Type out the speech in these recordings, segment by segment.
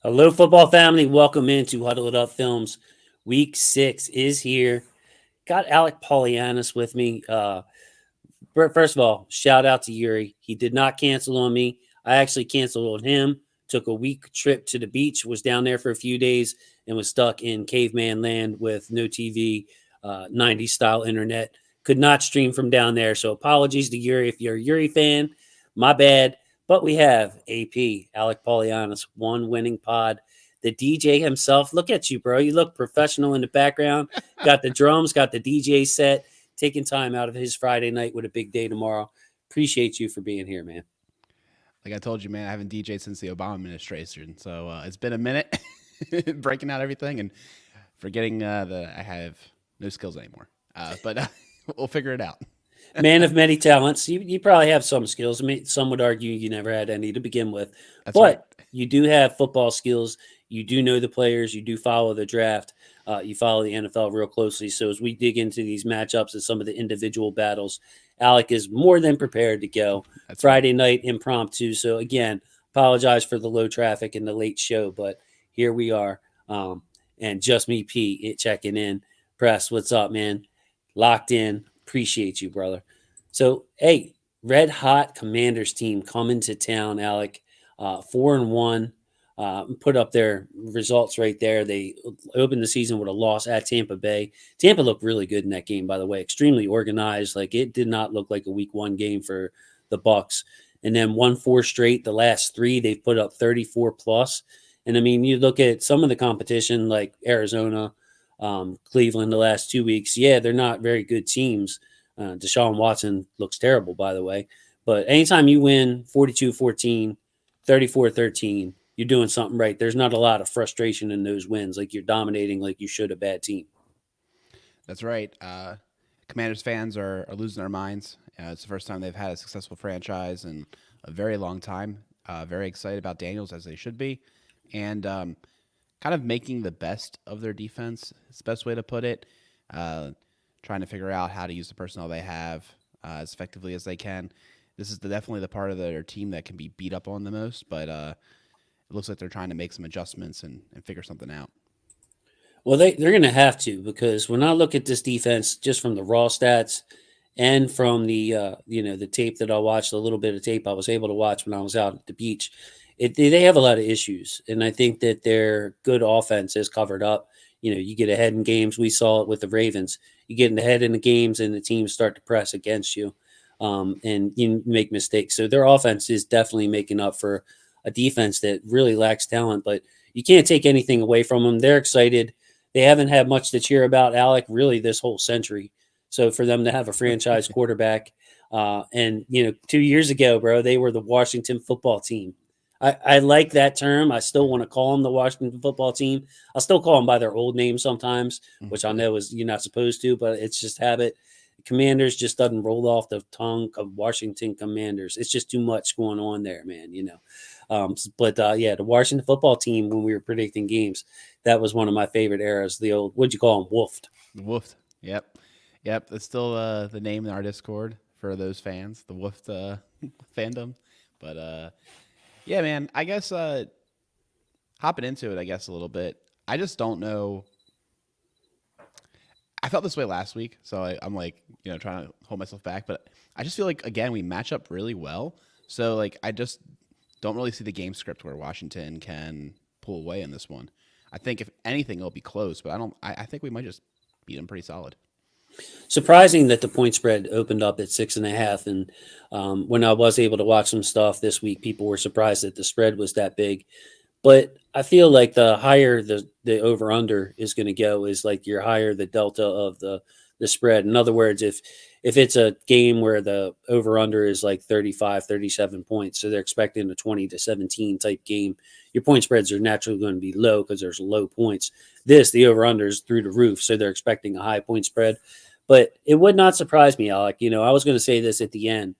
Hello, football family. Welcome into Huddle It Up Films. Week 6 is here. Got Alec Polyanis with me. First of all, shout out to Yuri. He did not cancel on me. I actually canceled on him. Took a week trip to the beach, was down there for a few days, and was stuck in caveman land with no TV, 90s style internet. Could not stream from down there. So apologies to Yuri. If you're a Yuri fan, my bad. But we have AP, Alec Polyanis, one winning pod. The DJ himself. Look at you, bro. You look professional in the background. Got the drums, got the DJ set, taking time out of his Friday night with a big day tomorrow. Appreciate you for being here, man. Like I told you, man, I haven't DJed since the Obama administration, so it's been a minute breaking out everything and forgetting that I have no skills anymore. But we'll figure it out. Man of many talents. You probably have some skills. I mean, some would argue you never had any to begin with, That's right. but you do have football skills. You do know the players. You do follow the draft. You follow the NFL real closely. So as we dig into these matchups and some of the individual battles, Alec is more than prepared to go. That's right. Friday night impromptu. So again, apologize for the low traffic and the late show, but here we are. And just me, Pete, checking in. Press, what's up, man? Locked in. Appreciate you, brother. So, hey, red hot Commanders team coming to town, Alec. 4-1. Put up their results right there. They opened the season with a loss at Tampa Bay. Tampa looked really good in that game, by the way. Extremely organized. Like it did not look like a week one game for the Bucks. And then won four straight. The last three, they've put up 34 plus. And I mean, you look at some of the competition like Arizona, Cleveland the last 2 weeks. Yeah, they're not very good teams. Deshaun Watson looks terrible, by the way. But anytime you win 42-14, 34-13, you're doing something right. There's not a lot of frustration in those wins. Like you're dominating like you should a bad team. That's right. Commanders fans are losing their minds. It's the first time they've had a successful franchise in a very long time. Very excited about Daniels as they should be, and kind of making the best of their defense. Is the best way to put it. Trying to figure out how to use the personnel they have as effectively as they can. This is definitely the part of their team that can be beat up on the most, but it looks like they're trying to make some adjustments and figure something out. Well, they're going to have to because when I look at this defense, just from the raw stats and from the the tape that I watched, a little bit of tape I was able to watch when I was out at the beach, they have a lot of issues, and I think that their good offense is covered up. You get ahead in games. We saw it with the Ravens. You get ahead in the games, and the teams start to press against you, and you make mistakes. So their offense is definitely making up for a defense that really lacks talent. But you can't take anything away from them. They're excited. They haven't had much to cheer about, Alec, really this whole century. So for them to have a franchise quarterback, and 2 years ago, bro, they were the Washington football team. I like that term. I still want to call them the Washington football team. I'll still call them by their old name sometimes, which I know is you're not supposed to, but it's just habit. Commanders just doesn't roll off the tongue of Washington Commanders. It's just too much going on there, man. But yeah, the Washington football team, when we were predicting games, that was one of my favorite eras. The old, what'd you call them, Wolfed? Woofed. Yep. Yep. That's still the name in our Discord for those fans, the Woofed fandom. But yeah, man, I guess hopping into it, I guess a little bit. I just don't know. I felt this way last week, so I'm like, trying to hold myself back. But I just feel like again we match up really well. So like I just don't really see the game script where Washington can pull away in this one. I think if anything, it'll be close, but I don't. I think we might just beat them pretty solid. Surprising that the point spread opened up at 6.5. And when I was able to watch some stuff this week, people were surprised that the spread was that big. But I feel like the higher the over under is going to go is like you're higher the delta of the spread. In other words, if it's a game where the over under is like 35, 37 points, so they're expecting a 20-17 type game, your point spreads are naturally going to be low because there's low points. The over under is through the roof, so they're expecting a high point spread. But it would not surprise me, Alec. I was going to say this at the end,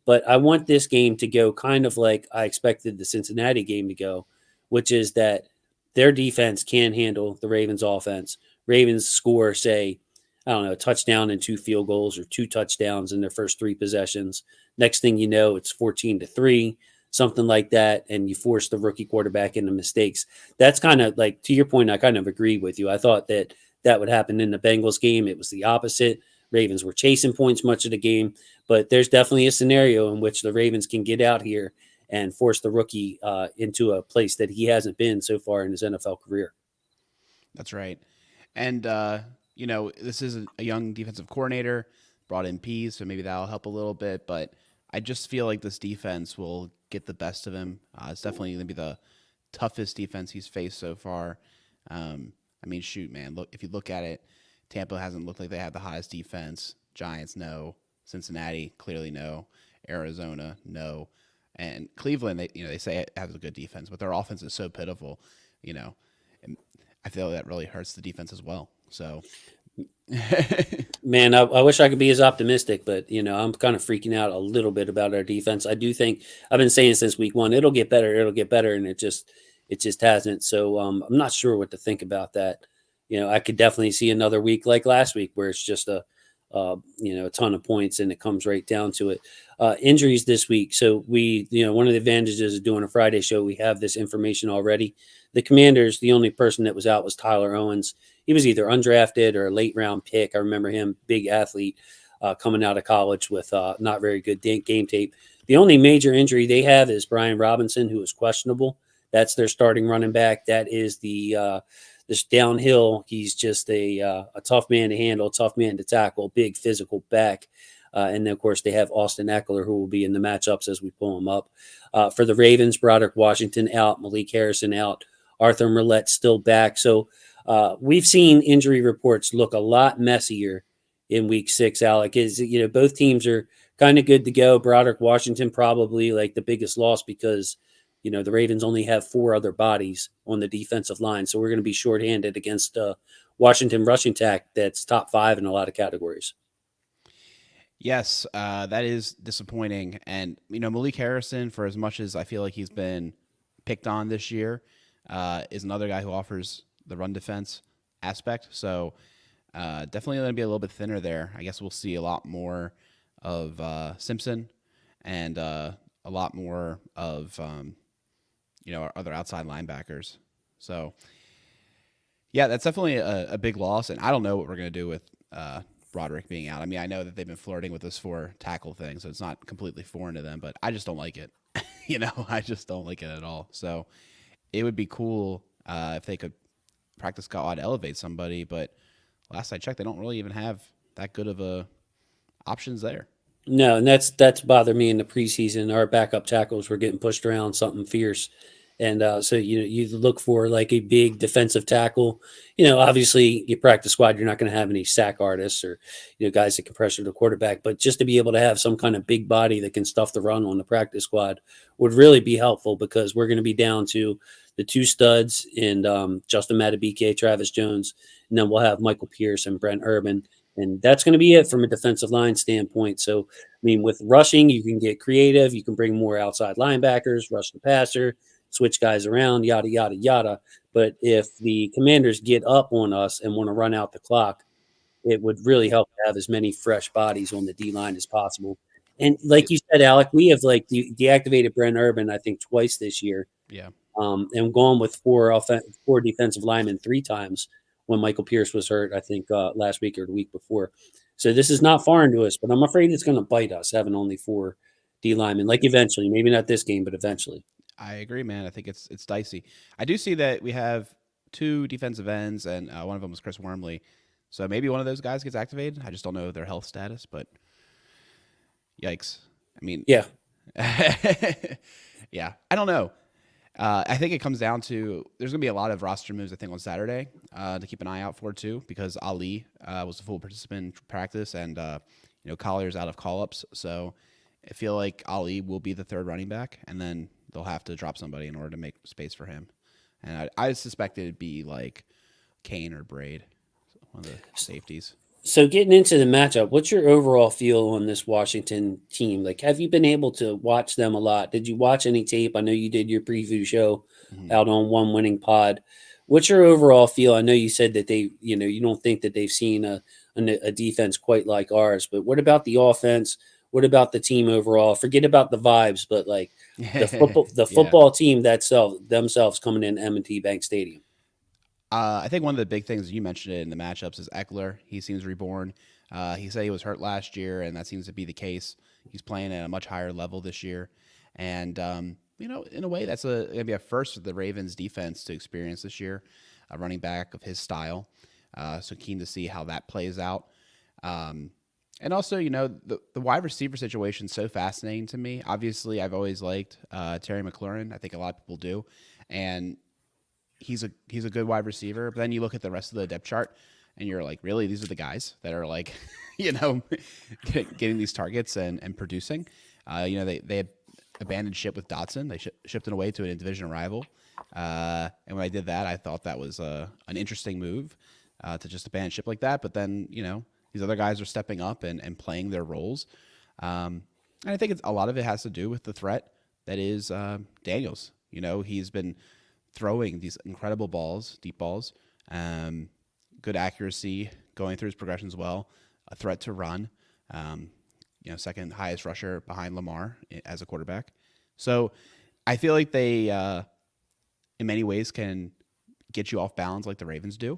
but I want this game to go kind of like I expected the Cincinnati game to go, which is that their defense can handle the Ravens offense. Ravens score, say, I don't know, a touchdown and two field goals or two touchdowns in their first three possessions. Next thing you know, it's 14-3. something like that, and you force the rookie quarterback into mistakes. That's kind of like, to your point, I kind of agree with you. I thought that that would happen in the Bengals game. It was the opposite. Ravens were chasing points much of the game, but there's definitely a scenario in which the Ravens can get out here and force the rookie into a place that he hasn't been so far in his NFL career. That's right. And this is a young defensive coordinator, brought in Pease, so maybe that'll help a little bit. But I just feel like this defense will get the best of him. It's definitely going to be the toughest defense he's faced so far. I mean, shoot, man. Look, if you look at it, Tampa hasn't looked like they have the hottest defense. Giants, no. Cincinnati, clearly no. Arizona, no. And Cleveland, they say it has a good defense, but their offense is so pitiful. You know, and I feel that really hurts the defense as well. So, Man, I wish I could be as optimistic, but I'm kind of freaking out a little bit about our defense. I do think I've been saying since week one, it'll get better, and it just hasn't. So I'm not sure what to think about that. I could definitely see another week like last week where it's just a ton of points and it comes right down to it. Injuries this week. So one of the advantages of doing a Friday show, we have this information already. The Commanders, the only person that was out was Tyler Owens. He was either undrafted or a late round pick. I remember him, big athlete, coming out of college with not very good game tape. The only major injury they have is Brian Robinson, who is questionable. That's their starting running back. That is this downhill. He's just a tough man to handle, tough man to tackle, big physical back. And then, of course, they have Austin Eckler, who will be in the matchups as we pull him up. For the Ravens, Broderick Washington out, Malik Harrison out, Arthur Millette still back. So we've seen injury reports look a lot messier in week 6, Alec. Both teams are kind of good to go. Broderick Washington probably like the biggest loss because the Ravens only have 4 other bodies on the defensive line. So we're going to be shorthanded against Washington rushing attack that's top 5 in a lot of categories. yes, that is disappointing. And, Malik Harrison, for as much as I feel like he's been picked on this year, is another guy who offers the run defense aspect. So definitely going to be a little bit thinner there. I guess we'll see a lot more of Simpson and a lot more of our other outside linebackers. So yeah, that's definitely a big loss. And I don't know what we're going to do with Broderick being out. I mean, I know that they've been flirting with this 4 tackle thing, so it's not completely foreign to them, but I just don't like it. I just don't like it at all. So it would be cool if they could practice squad elevate somebody, but last I checked, they don't really even have that good of options there. No, and that's bothered me in the preseason. Our backup tackles were getting pushed around something fierce, and so you look for like a big defensive tackle. Obviously, you practice squad, you're not going to have any sack artists or guys that can pressure the quarterback, but just to be able to have some kind of big body that can stuff the run on the practice squad would really be helpful because we're going to be down to the 2 studs and Justin Matabike, Travis Jones, and then we'll have Michael Pierce and Brent Urban. And that's going to be it from a defensive line standpoint. So, I mean, with rushing, you can get creative. You can bring more outside linebackers, rush the passer, switch guys around, yada, yada, yada. But if the Commanders get up on us and want to run out the clock, it would really help to have as many fresh bodies on the D line as possible. And like It, you said, Alec, we have like deactivated Brent Urban, I think, twice this year, yeah. and gone with 4 defensive linemen 3 times when Michael Pierce was hurt, I think last week or the week before. So this is not foreign to us, but I'm afraid it's going to bite us having only 4 D linemen. Like eventually, maybe not this game, but eventually. I agree, man. I think it's dicey. I do see that we have 2 defensive ends, and one of them was Chris Wormley. So maybe one of those guys gets activated. I just don't know their health status, but yikes. I mean, Yeah. yeah, I don't know. I think it comes down to there's going to be a lot of roster moves, I think, on Saturday to keep an eye out for, too, because Ali was a full participant in practice and, Collier's out of call-ups. So I feel like Ali will be the 3rd running back, and then they'll have to drop somebody in order to make space for him. And I suspect it'd be like Kane or Braid, one of the safeties. So getting into the matchup, what's your overall feel on this Washington team? Like, have you been able to watch them a lot? Did you watch any tape? I know you did your preview show out on One Winning Pod. What's your overall feel? I know you said that you don't think that they've seen a defense quite like ours, but what about the offense? What about the team overall? Forget about the vibes, but like the Yeah. football team that themselves coming in M&T Bank Stadium. I think one of the big things you mentioned in the matchups is Eckler. He seems reborn. He said he was hurt last year, and that seems to be the case. He's playing at a much higher level this year, and in a way, that's gonna be a first for the Ravens defense to experience this year. A running back of his style, so keen to see how that plays out. Um, and also, the wide receiver situation is so fascinating to me. Obviously, I've always liked Terry McLaurin. I think a lot of people do, and he's a good wide receiver. But then you look at the rest of the depth chart, and you're like, really, these are the guys that are like, you know, getting these targets and producing. They had abandoned ship with Dotson. They shipped it away to an division rival. And when I did that, I thought that was an interesting move to just abandon ship like that. But then, these other guys are stepping up and playing their roles. And I think a lot of it has to do with the threat that is Daniels. He's been throwing these incredible balls, deep balls, good accuracy, going through his progressions well, a threat to run, second highest rusher behind Lamar as a quarterback. So I feel like they, in many ways, can get you off balance like the Ravens do.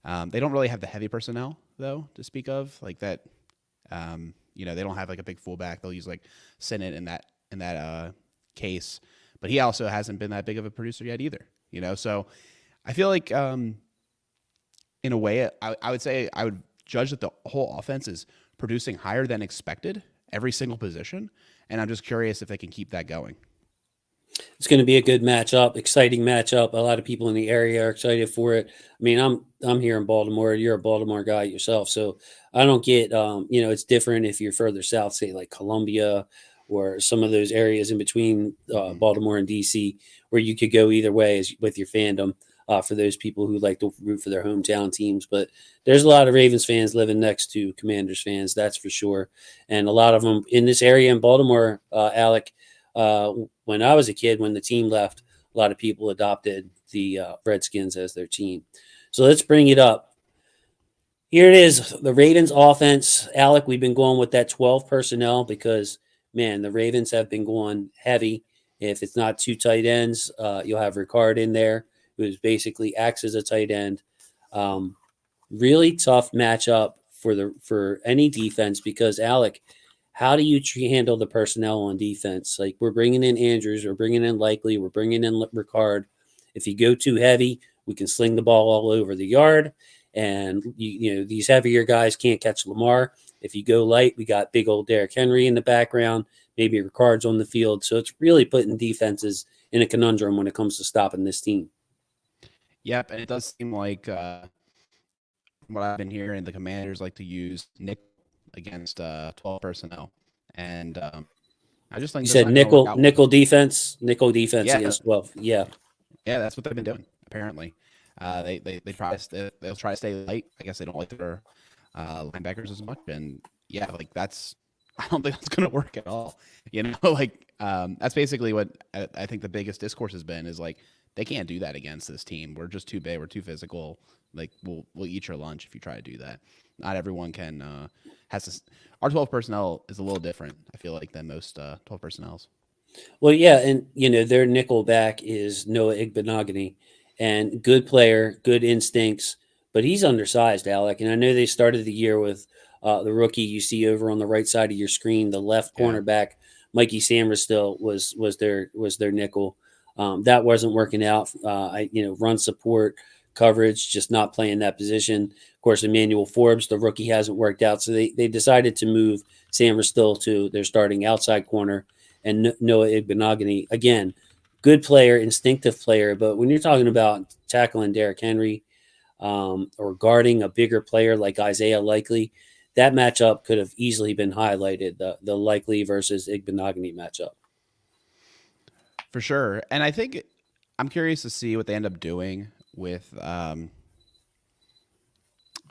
They don't really have the heavy personnel, though, to speak of, like that. They don't have like a big fullback. They'll use like Sinnott in that case, but he also hasn't been that big of a producer yet either. So I feel like in a way, I would say I would judge that the whole offense is producing higher than expected every single position, and I'm just curious if they can keep that going. It's going to be a good matchup, exciting matchup. A lot of people in the area are excited for it. I mean, I'm here in Baltimore. You're a Baltimore guy yourself, so I don't get it's different if you're further south, say like Columbia or some of those areas in between Mm-hmm. Baltimore and DC, where you could go either way with your fandom. For those people who like to root for their hometown teams, but there's a lot of Ravens fans living next to Commanders fans, that's for sure, and a lot of them in this area in Baltimore, Alec. Uh, when I was a kid, when the team left, a lot of people adopted the Redskins as their team. So let's bring it up. Here it is, the Ravens offense. Alec, we've been going with that 12 personnel because, man, the Ravens have been going heavy. If it's not two tight ends, you'll have Ricard in there, who basically acts as a tight end. Um, really tough matchup for any defense because, Alec, how do you handle the personnel on defense? Like we're bringing in Andrews, we're bringing in Likely, we're bringing in Ricard. If you go too heavy, we can sling the ball all over the yard, and these heavier guys can't catch Lamar. If you go light, we got big old Derrick Henry in the background. Maybe Ricard's on the field, so it's really putting defenses in a conundrum when it comes to stopping this team. Yep, and it does seem like from what I've been hearing, the Commanders like to use Nick against 12 personnel, and I just think You that's said not going to work out well. nickel defense Yeah, against 12. Yeah, yeah, that's what they've been doing. Apparently, they try to they'll try to stay light. I guess they don't like their linebackers as much, and yeah, like that's I don't think that's going to work at all. That's basically what I think the biggest discourse has been is like they can't do that against this team. We're just too big. We're too physical. Like we'll eat your lunch if you try to do that. Not everyone can has to. Our 12 personnel is a little different. I feel like than most 12 personnels. well, yeah, and their nickel back is Noah Igbenogany, and good player, good instincts, but he's undersized, Alec. And I know they started the year with the rookie you see over on the right side of your screen, the left Yeah. cornerback, Mikey Sammerstill was their nickel. That wasn't working out. Run support coverage, just not playing that position. Of course, Emmanuel Forbes, the rookie, hasn't worked out, so they decided to move Sammerstill to their starting outside corner and Noah Igbenogany. Again, good player, instinctive player, but when you're talking about tackling Derrick Henry or guarding a bigger player like Isaiah Likely, that matchup could have easily been highlighted, the Likely versus Igbenogany matchup. For sure. And I think I'm curious to see what they end up doing with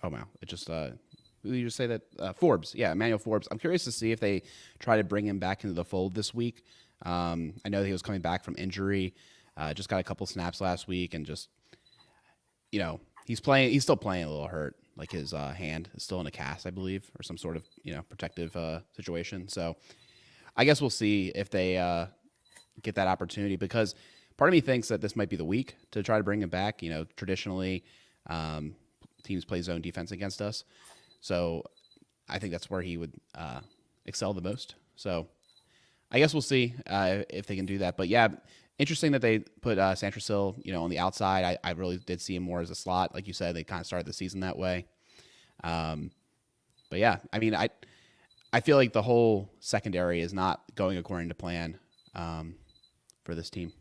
oh wow, it just who did you just say that Forbes? Yeah, Emmanuel Forbes. I'm curious to see if they try to bring him back into the fold this week. I know he was coming back from injury. Just got a couple snaps last week, and just he's playing. He's still playing a little hurt. like his hand is still in a cast, I believe, or some sort of protective situation. So I guess we'll see if they get that opportunity, because part of me thinks that this might be the week to try to bring him back. Traditionally, um, teams play zone defense against us, so I think that's where he would excel the most. So I guess we'll see if they can do that. But yeah, interesting that they put Santrasil, on the outside. I really did see him more as a slot, like you said. They kind of started the season that way. Um, but yeah, I mean, I feel like the whole secondary is not going according to plan for this team.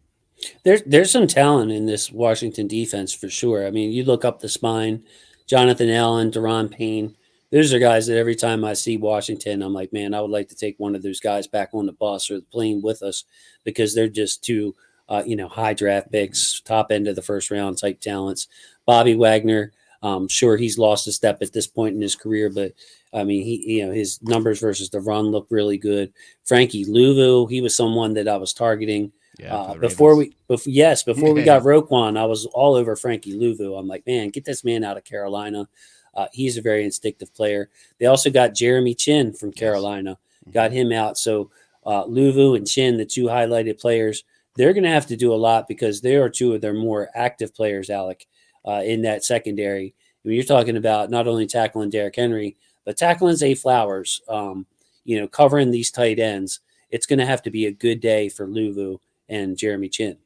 There's some talent in this Washington defense for sure. I mean, you look up the spine, Jonathan Allen, Deron Payne. Those are guys that every time I see Washington, I'm like, man, I would like to take one of those guys back on the bus or the plane with us because they're just two, high draft picks, top end of the first round type talents. Bobby Wagner, sure he's lost a step at this point in his career, but I mean, his numbers versus the run look really good. Frankie Louvu, he was someone that I was targeting Yeah, for the before Ravens. we, before we got Roquan, I was all over Frankie Louvu. I'm like, man, get this man out of Carolina. He's a very instinctive player. They also got Jeremy Chin from Yes. Carolina, got Mm-hmm. him out. So Louvu and Chin, the two highlighted players, they're going to have to do a lot because they are two of their more active players, Alec, in that secondary. I mean, you're talking about not only tackling Derrick Henry, but tackling Zay Flowers. Covering these tight ends. It's going to have to be a good day for Louvu and Jeremy Chin.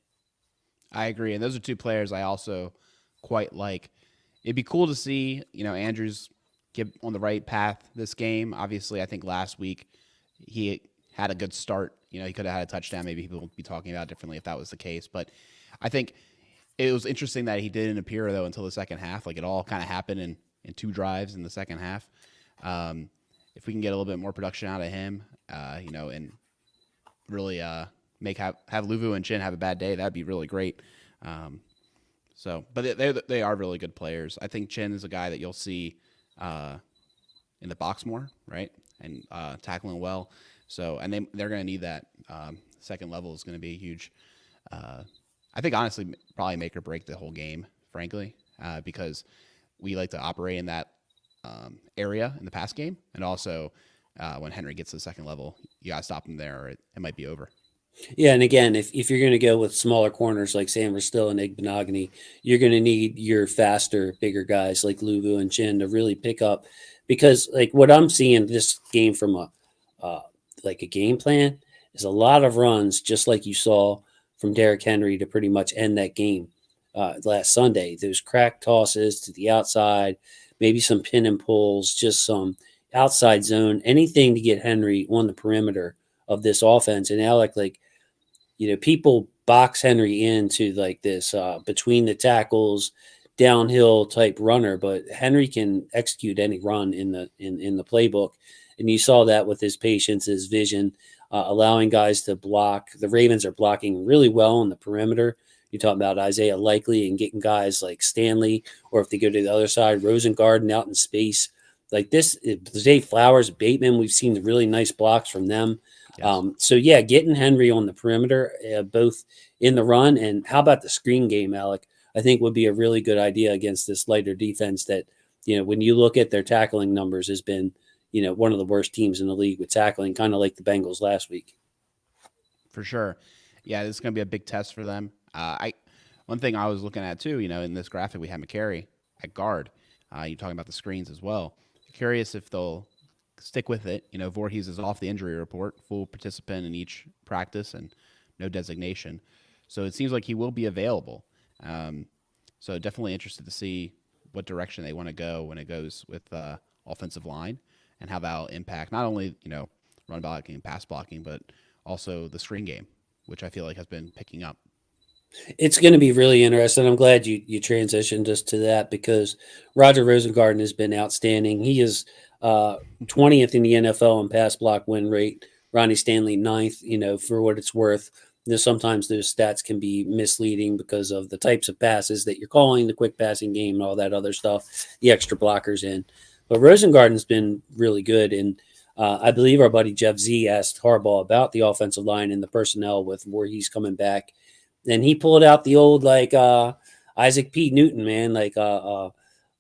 I agree, and those are two players I also quite like. It'd be cool to see, Andrews get on the right path this game. Obviously, I think last week he had a good start. He could have had a touchdown. Maybe people would be talking about it differently if that was the case. But I think it was interesting that he didn't appear though until the second half. Like it all kind of happened in two drives in the second half. Um, if we can get a little bit more production out of him, and really make have Luvu and Chin have a bad day, that'd be really great. Um, but they are really good players. I think Chin is a guy that you'll see uh, in the box more, right, and tackling well. So and they're going to need that. Second level is going to be huge. Uh, I think honestly, probably make or break the whole game, frankly, because we like to operate in that area in the pass game, and also when Henry gets to the second level, you got to stop him there, or it might be over. Yeah, and again, if you're going to go with smaller corners like Sam Verstill and Igbenogany, you're going to need your faster, bigger guys like Luvu and Chin to really pick up. Because like what I'm seeing this game from uh, like a game plan is a lot of runs, just like you saw from Derrick Henry to pretty much end that game last Sunday. Those crack tosses to the outside, maybe some pin and pulls, just some outside zone, anything to get Henry on the perimeter of this offense. And Alec, like people box Henry into like this between the tackles, downhill type runner, but Henry can execute any run in the playbook, and you saw that with his patience, his vision, allowing guys to block. The Ravens are blocking really well on the perimeter. You talk about Isaiah Likely and getting guys like Stanley, or if they go to the other side, Rosengarten out in space. Like this, Zay Flowers, Bateman, we've seen really nice blocks from them. Yes. So yeah, getting Henry on the perimeter, both in the run and how about the screen game, Alec? I think would be a really good idea against this lighter defense that when you look at their tackling numbers has been one of the worst teams in the league with tackling, kind of like the Bengals last week. For sure. Yeah, this is going to be a big test for them. I One thing I was looking at too, in this graphic we have McCary at guard. You're talking about the screens as well. Curious if they'll stick with it. Voorhees is off the injury report, full participant in each practice and no designation. So it seems like he will be available. So definitely interested to see what direction they want to go when it goes with offensive line and how that'll impact not only, run blocking and pass blocking, but also the screen game, which I feel like has been picking up. It's going to be really interesting. I'm glad you transitioned us to that because Roger Rosengarten has been outstanding. He is 20th in the NFL in pass block win rate. Ronnie Stanley ninth. For what it's worth. Sometimes those stats can be misleading because of the types of passes that you're calling, the quick passing game, and all that other stuff, the extra blockers in. But Rosengarten's been really good, and I believe our buddy Jeff Z asked Harbaugh about the offensive line and the personnel with where he's coming back, and he pulled out the old like Isaac P. Newton, man, like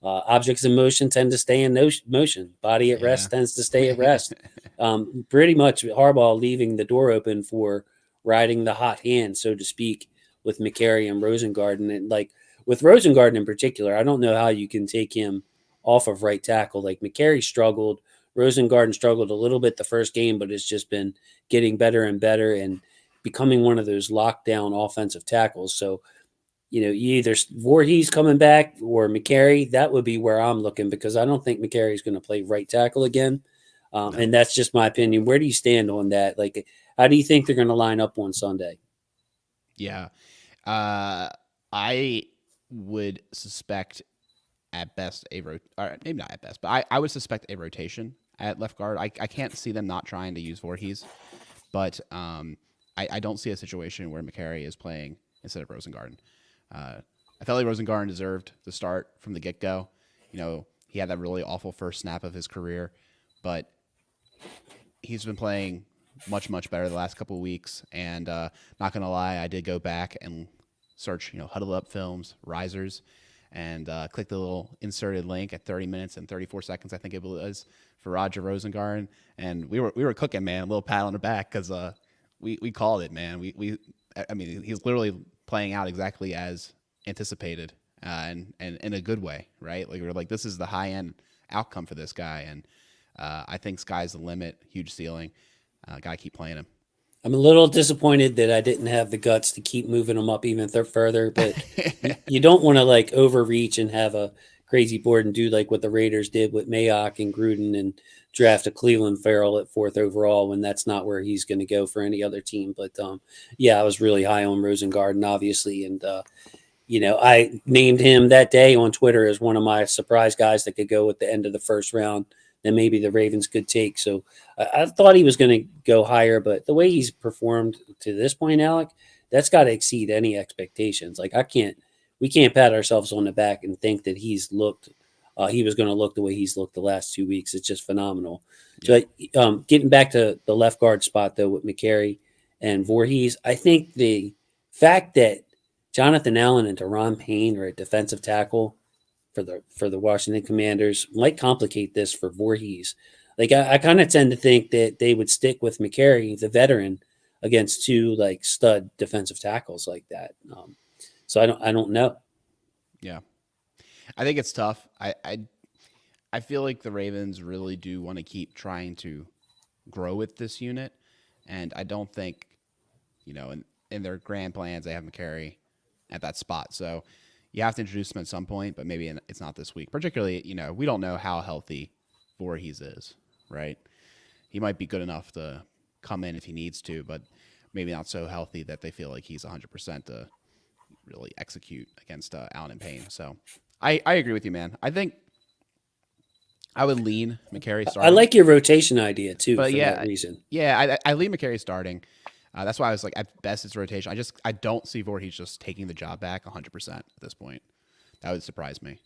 Objects in motion tend to stay in motion. Body at Yeah. rest tends to stay at rest. Pretty much Harbaugh leaving the door open for riding the hot hand, so to speak, with McCary and Rosengarten. And like with Rosengarten in particular, I don't know how you can take him off of right tackle. Like McCary struggled, Rosengarten struggled a little bit the first game, but it's just been getting better and better and becoming one of those lockdown offensive tackles. So either Voorhees coming back or McCary. That would be where I'm looking because I don't think McCary is going to play right tackle again. No. And that's just my opinion. Where do you stand on that? Like, how do you think they're going to line up on Sunday? Yeah. Uh, I would suspect at best or maybe not at best, but I would suspect a rotation at left guard. I can't see them not trying to use Voorhees, but I don't see a situation where McCary is playing instead of Rosengarten. I felt like Rosengarten deserved the start from the get go. He had that really awful first snap of his career, but he's been playing much better the last couple of weeks. And not gonna lie, I did go back and search huddle up films, risers, and click the little inserted link at 30 minutes and 34 seconds, I think it was, for Roger Rosengarten, and we were cooking, man. A little pat on the back because we called it, man. I mean, he's literally playing out exactly as anticipated, and in a good way, right? Like we're like, this is the high end outcome for this guy, and I think sky's the limit, huge ceiling. Gotta keep playing him. I'm a little disappointed that I didn't have the guts to keep moving them up even further, but you don't want to like overreach and have a crazy board and do like what the Raiders did with Mayock and Gruden and draft a Cleveland Farrell at fourth overall when that's not where he's going to go for any other team. But yeah, I was really high on Rosengarten, obviously, and I named him that day on Twitter as one of my surprise guys that could go at the end of the first round that maybe the Ravens could take. So I thought he was going to go higher, but the way he's performed to this point, Alec, that's got to exceed any expectations. Like we can't pat ourselves on the back and think that he was going to look the way he's looked the last 2 weeks. It's just phenomenal. Yeah. So getting back to the left guard spot though with McCary and Voorhees, I think the fact that Jonathan Allen and Deron Payne are at defensive tackle for the Washington Commanders might complicate this for Voorhees. Like I kind of tend to think that they would stick with McCary, the veteran, against two like stud defensive tackles like that. So I don't know. Yeah. I think it's tough. I feel like the Ravens really do want to keep trying to grow with this unit, and I don't think in their grand plans they have McCary at that spot. So you have to introduce him at some point, but maybe it's not this week. Particularly, we don't know how healthy Voorhees is, right? He might be good enough to come in if he needs to, but maybe not so healthy that they feel like he's 100% to really execute against Allen and Payne. So I agree with you, man. I think I would lean McCary I starting, like your rotation idea too but for that yeah, reason. I lean McCary starting. That's why I was like, at best it's rotation. I don't see Voorhees just taking the job back 100% at this point. That would surprise me.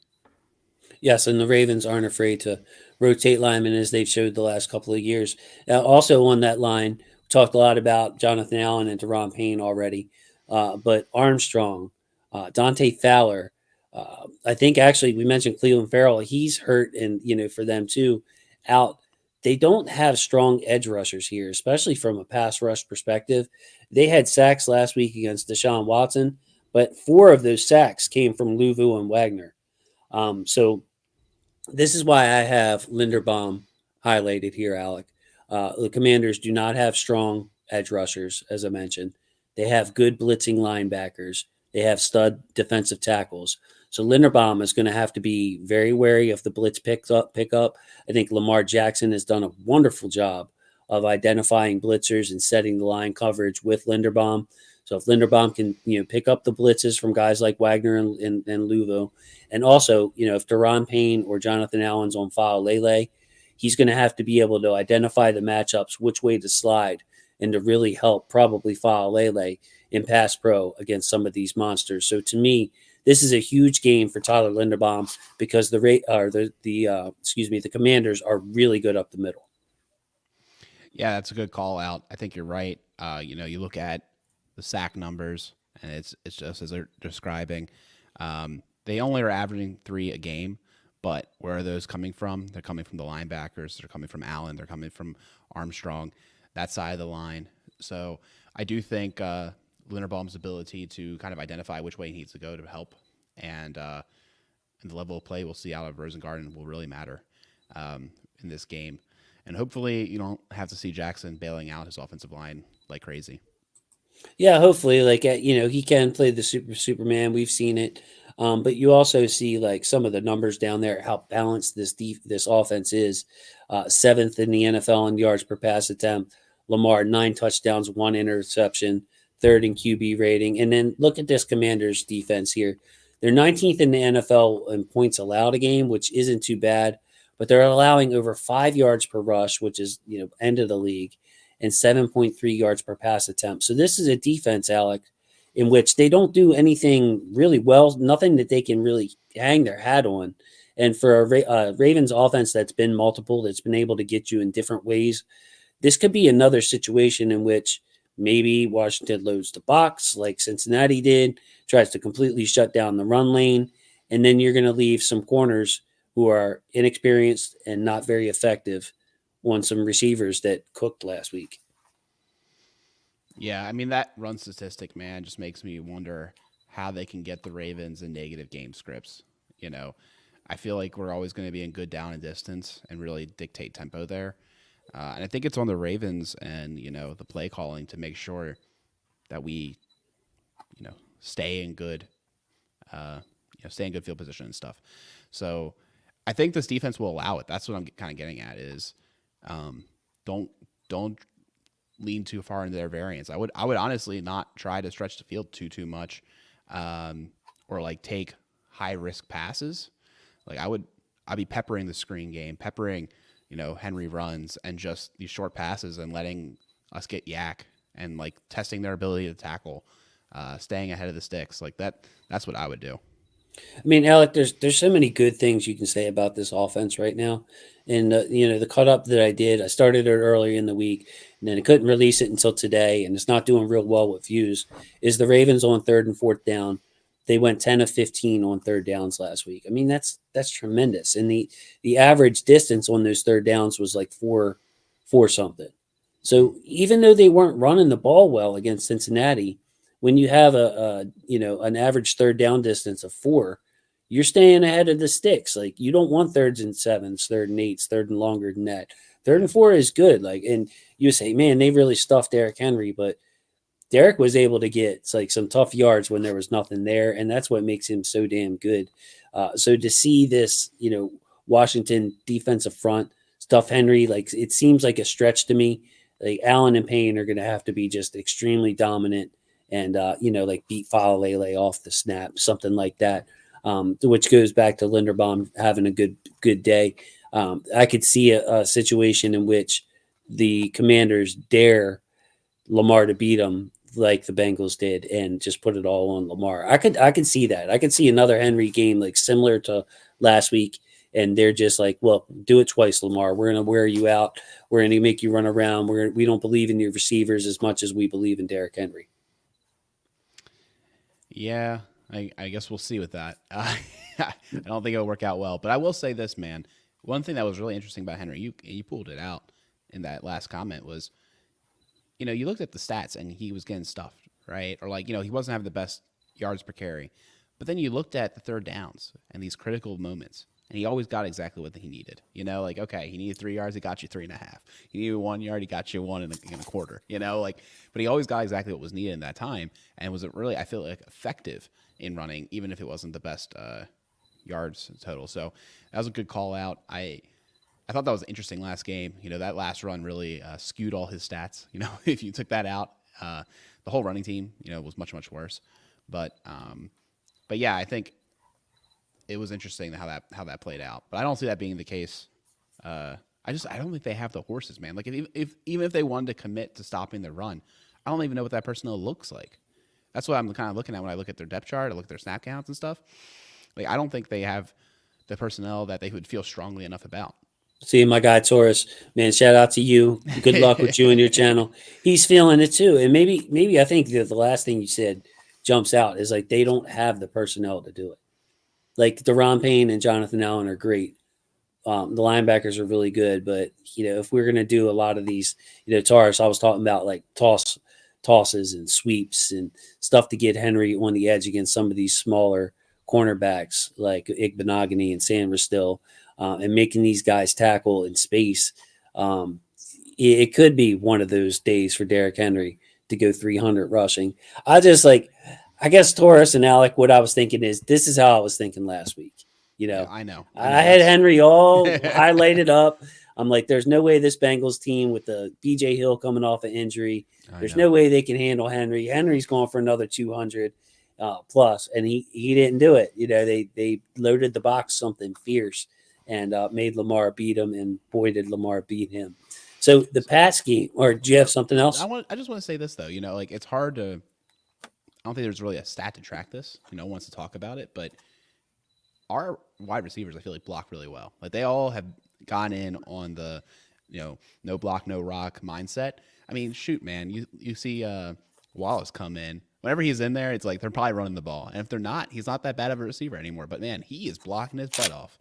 Yes, and the Ravens aren't afraid to rotate linemen as they've showed the last couple of years. Also on that line, we talked a lot about Jonathan Allen and Deron Payne already, but Armstrong, Dante Fowler. I think actually we mentioned Cleveland Farrell. He's hurt, and for them too, out. They don't have strong edge rushers here, especially from a pass rush perspective. They had sacks last week against Deshaun Watson, but 4 of those sacks came from Louvu and Wagner. So this is why I have Linderbaum highlighted here, Alec. The Commanders do not have strong edge rushers, as I mentioned. They have good blitzing linebackers. They have stud defensive tackles. So Linderbaum is going to have to be very wary of the blitz pickup. I think Lamar Jackson has done a wonderful job of identifying blitzers and setting the line coverage with Linderbaum. So if Linderbaum can pick up the blitzes from guys like Wagner and Luvo, and also, if Deron Payne or Jonathan Allen's on file Lele, he's going to have to be able to identify the matchups, which way to slide, and to really help probably file Lele in pass pro against some of these monsters. So to me, this is a huge game for Tyler Linderbaum because the Commanders are really good up the middle. Yeah, that's a good call out. I think you're right. You look at the sack numbers, and it's just as they're describing. They only are averaging 3 a game, But where are those coming from? They're coming from the linebackers. They're coming from Allen. They're coming from Armstrong, that side of the line. So I do think Linderbaum's ability to kind of identify which way he needs to go to help and, uh, and the level of play we'll see out of Rosengarten will really matter in this game. And hopefully you don't have to see Jackson bailing out his offensive line like crazy. Yeah, hopefully, like he can play the Superman. We've seen it, but you also see like some of the numbers down there, how balanced this offense is. Seventh in the NFL in yards per pass attempt. Lamar 9 touchdowns, 1 interception, third in QB rating, and then look at this Commanders defense here. They're 19th in the NFL in points allowed a game, which isn't too bad, but they're allowing over 5 yards per rush, which is end of the league, and 7.3 yards per pass attempt. So this is a defense, Alec, in which they don't do anything really well, nothing that they can really hang their hat on. And for a Ravens offense that's been multiple, that's been able to get you in different ways, this could be another situation in which maybe Washington loads the box like Cincinnati did, tries to completely shut down the run lane, and then you're going to leave some corners who are inexperienced and not very effective on some receivers that cooked last week. Yeah, I mean that run statistic, man, just makes me wonder how they can get the Ravens in negative game scripts. You know, I feel like we're always going to be in good down and distance and really dictate tempo there. And I think it's on the Ravens and the play calling to make sure that we stay in good stay in good field position and stuff. So I think this defense will allow it. That's what I'm kind of getting at is don't don't lean too far into their variance. I would honestly not try to stretch the field too much, or like take high risk passes. Like I'd be peppering the screen game, peppering Henry runs and just these short passes and letting us get yak and like testing their ability to tackle, staying ahead of the sticks like that. That's what I would do. I mean, Alec, there's so many good things you can say about this offense right now. And the cut up that I did, I started it earlier in the week, and then I couldn't release it until today, and it's not doing real well with views. Is the Ravens on third and fourth down? They went 10 of 15 on third downs last week. I mean, that's tremendous. And the average distance on those third downs was like four something. So even though they weren't running the ball well against Cincinnati, when you have an average third down distance of 4, you're staying ahead of the sticks. Like you don't want thirds and sevens, third and eights, third and longer than that. Third and 4 is good. Like, and you say, man, they really stuffed Derrick Henry, but Derek was able to get like some tough yards when there was nothing there, and that's what makes him so damn good. So to see this, Washington defensive front stuff Henry, like it seems like a stretch to me. Like Allen and Payne are going to have to be just extremely dominant, and like beat Falalele off the snap, something like that. Which goes back to Linderbaum having a good day. I could see a situation in which the Commanders dare Lamar to beat them like the Bengals did and just put it all on Lamar. I could see that. I could see another Henry game like similar to last week, and they're just like, well, do it twice, Lamar. We're gonna wear you out. We're gonna make you run around. We don't believe in your receivers as much as we believe in Derrick Henry. Yeah, I guess we'll see with that. I don't think it'll work out well, but I will say this, man. One thing that was really interesting about Henry, you pulled it out in that last comment was, you looked at the stats and he was getting stuffed, right? Or like, he wasn't having the best yards per carry. But then you looked at the third downs and these critical moments, and he always got exactly what he needed. Like, okay, he needed 3 yards, he got you 3.5. He needed 1 yard, he got you 1.25. But he always got exactly what was needed in that time, and was really, I feel like, effective in running, even if it wasn't the best yards total. So that was a good call out. I thought that was an interesting last game. That last run really skewed all his stats. If you took that out, the whole running team, was much, much worse. But yeah, I think it was interesting how that played out. But I don't see that being the case. I don't think they have the horses, man. Like if even if they wanted to commit to stopping the run, I don't even know what that personnel looks like. That's what I'm kind of looking at when I look at their depth chart, I look at their snap counts and stuff. Like I don't think they have the personnel that they would feel strongly enough about. See my guy Taurus, man, shout out to you. Good luck with you and your channel. He's feeling it too. And maybe I think that the last thing you said jumps out is like they don't have the personnel to do it. Like Deron Payne and Jonathan Allen are great. The linebackers are really good, but if we're gonna do a lot of these, Taurus, I was talking about like tosses and sweeps and stuff to get Henry on the edge against some of these smaller cornerbacks like Igbenogany and Sandra Still, and making these guys tackle in space. It could be one of those days for Derrick Henry to go 300 rushing. I guess Taurus and Alec, what I was thinking is this is how I was thinking last week. You Yeah, know, I know. I I know. had That's Henry all highlighted up. I'm like, there's no way this Bengals team with the BJ Hill coming off an injury, I there's know. no way they can handle Henry. Henry's going for another 200 plus, and he didn't do it. They loaded the box something fierce and made Lamar beat him, and boy did Lamar beat him. So the pass game, or do you have something else? I just want to say this though. Like it's hard to. I don't think there's really a stat to track this. Wants to talk about it, but our wide receivers, I feel like, block really well. Like they all have gone in on the, no block, no rock mindset. I mean, shoot, man, you see Wallace come in. Whenever he's in there, it's like they're probably running the ball, and if they're not, he's not that bad of a receiver anymore. But man, he is blocking his butt off.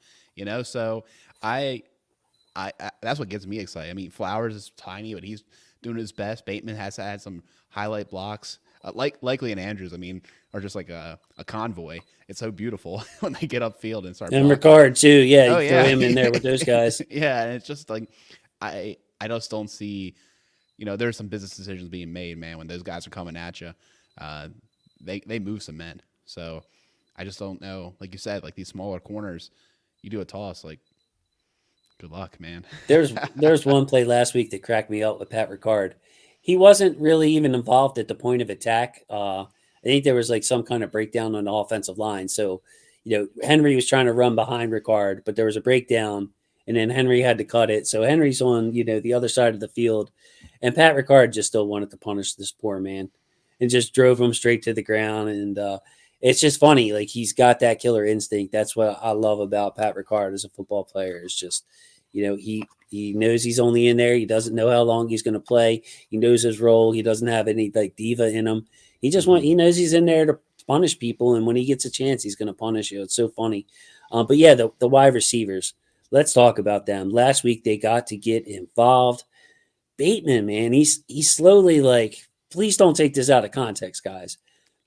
So I that's what gets me excited. I mean, Flowers is tiny, but he's doing his best. Bateman has had some highlight blocks. Likely and Andrews, I mean, are just like a convoy. It's so beautiful when they get upfield and start And blocking. Ricard too, yeah, Oh you throw yeah, him in there with those guys. yeah. And it's just like I just don't see. There's some business decisions being made, man. When those guys are coming at you, they move some men. So I just don't know. Like you said, like these smaller corners, you do a toss, like good luck, man. There's one play last week that cracked me up with Pat Ricard. He wasn't really even involved at the point of attack. I think there was like some kind of breakdown on the offensive line. So, Henry was trying to run behind Ricard, but there was a breakdown, and then Henry had to cut it. So Henry's on, the other side of the field, and Pat Ricard just still wanted to punish this poor man, and just drove him straight to the ground. And it's just funny, like he's got that killer instinct. That's what I love about Pat Ricard as a football player. Is just he knows he's only in there. He doesn't know how long he's going to play. He knows his role. He doesn't have any like diva in him. He knows he's in there to punish people, and when he gets a chance, he's going to punish you. It's so funny. But yeah, the wide receivers. Let's talk about them. Last week they got to get involved. Bateman, man, he's slowly like. Please don't take this out of context, guys.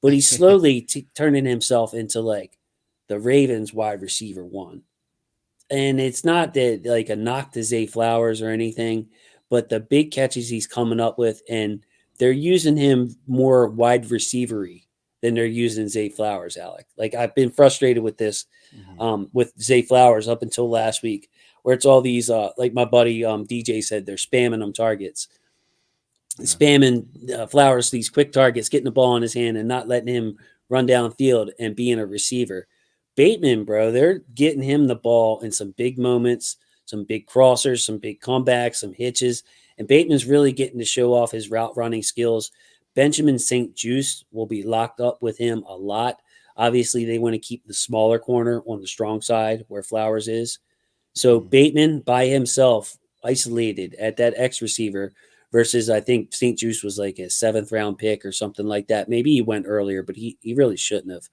But he's slowly turning himself into like the Ravens wide receiver one. And it's not that like a knock to Zay Flowers or anything, but the big catches he's coming up with, and they're using him more wide receivery than they're using Zay Flowers, Alec. Like I've been frustrated with this, with Zay Flowers up until last week, where it's all these like my buddy DJ said, they're spamming them targets, Yeah. spamming Flowers these quick targets, getting the ball in his hand and not letting him run downfield and being a receiver. Bateman, bro, they're getting him the ball in some big moments, some big crossers, some big comebacks, some hitches, and Bateman's really getting to show off his route running skills. Benjamin St. Juice will be locked up with him a lot. Obviously, they want to keep the smaller corner on the strong side where Flowers is. So Mm-hmm. Bateman by himself, isolated at that X receiver, versus I think St. Juice was like a 7th round pick or something like that. Maybe he went earlier, but he really shouldn't have.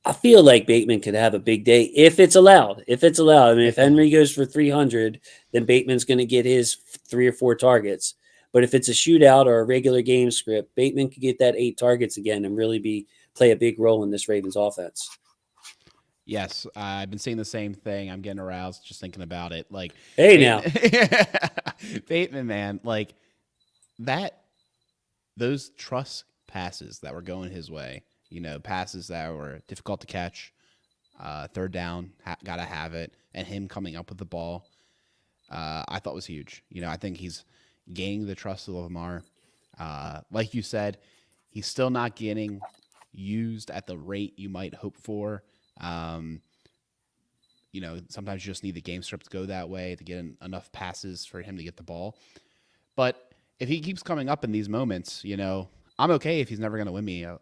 I feel like Bateman could have a big day if it's allowed. If it's allowed, I mean, if Henry goes for 300, then Bateman's going to get his 3 or 4 targets. But if it's a shootout or a regular game script, Bateman could get that 8 targets again and really play a big role in this Ravens offense. Yes, I've been saying the same thing. I'm getting aroused just thinking about it. Like, Hey, Bateman, now. Bateman, man, like those trust passes that were going his way, passes that were difficult to catch, third down, gotta have it, and him coming up with the ball, I thought was huge. I think he's gaining the trust of Lamar. Like you said, he's still not getting used at the rate you might hope for. Sometimes you just need the game script to go that way to get enough passes for him to get the ball. But if he keeps coming up in these moments, I'm okay if he's never going to win me a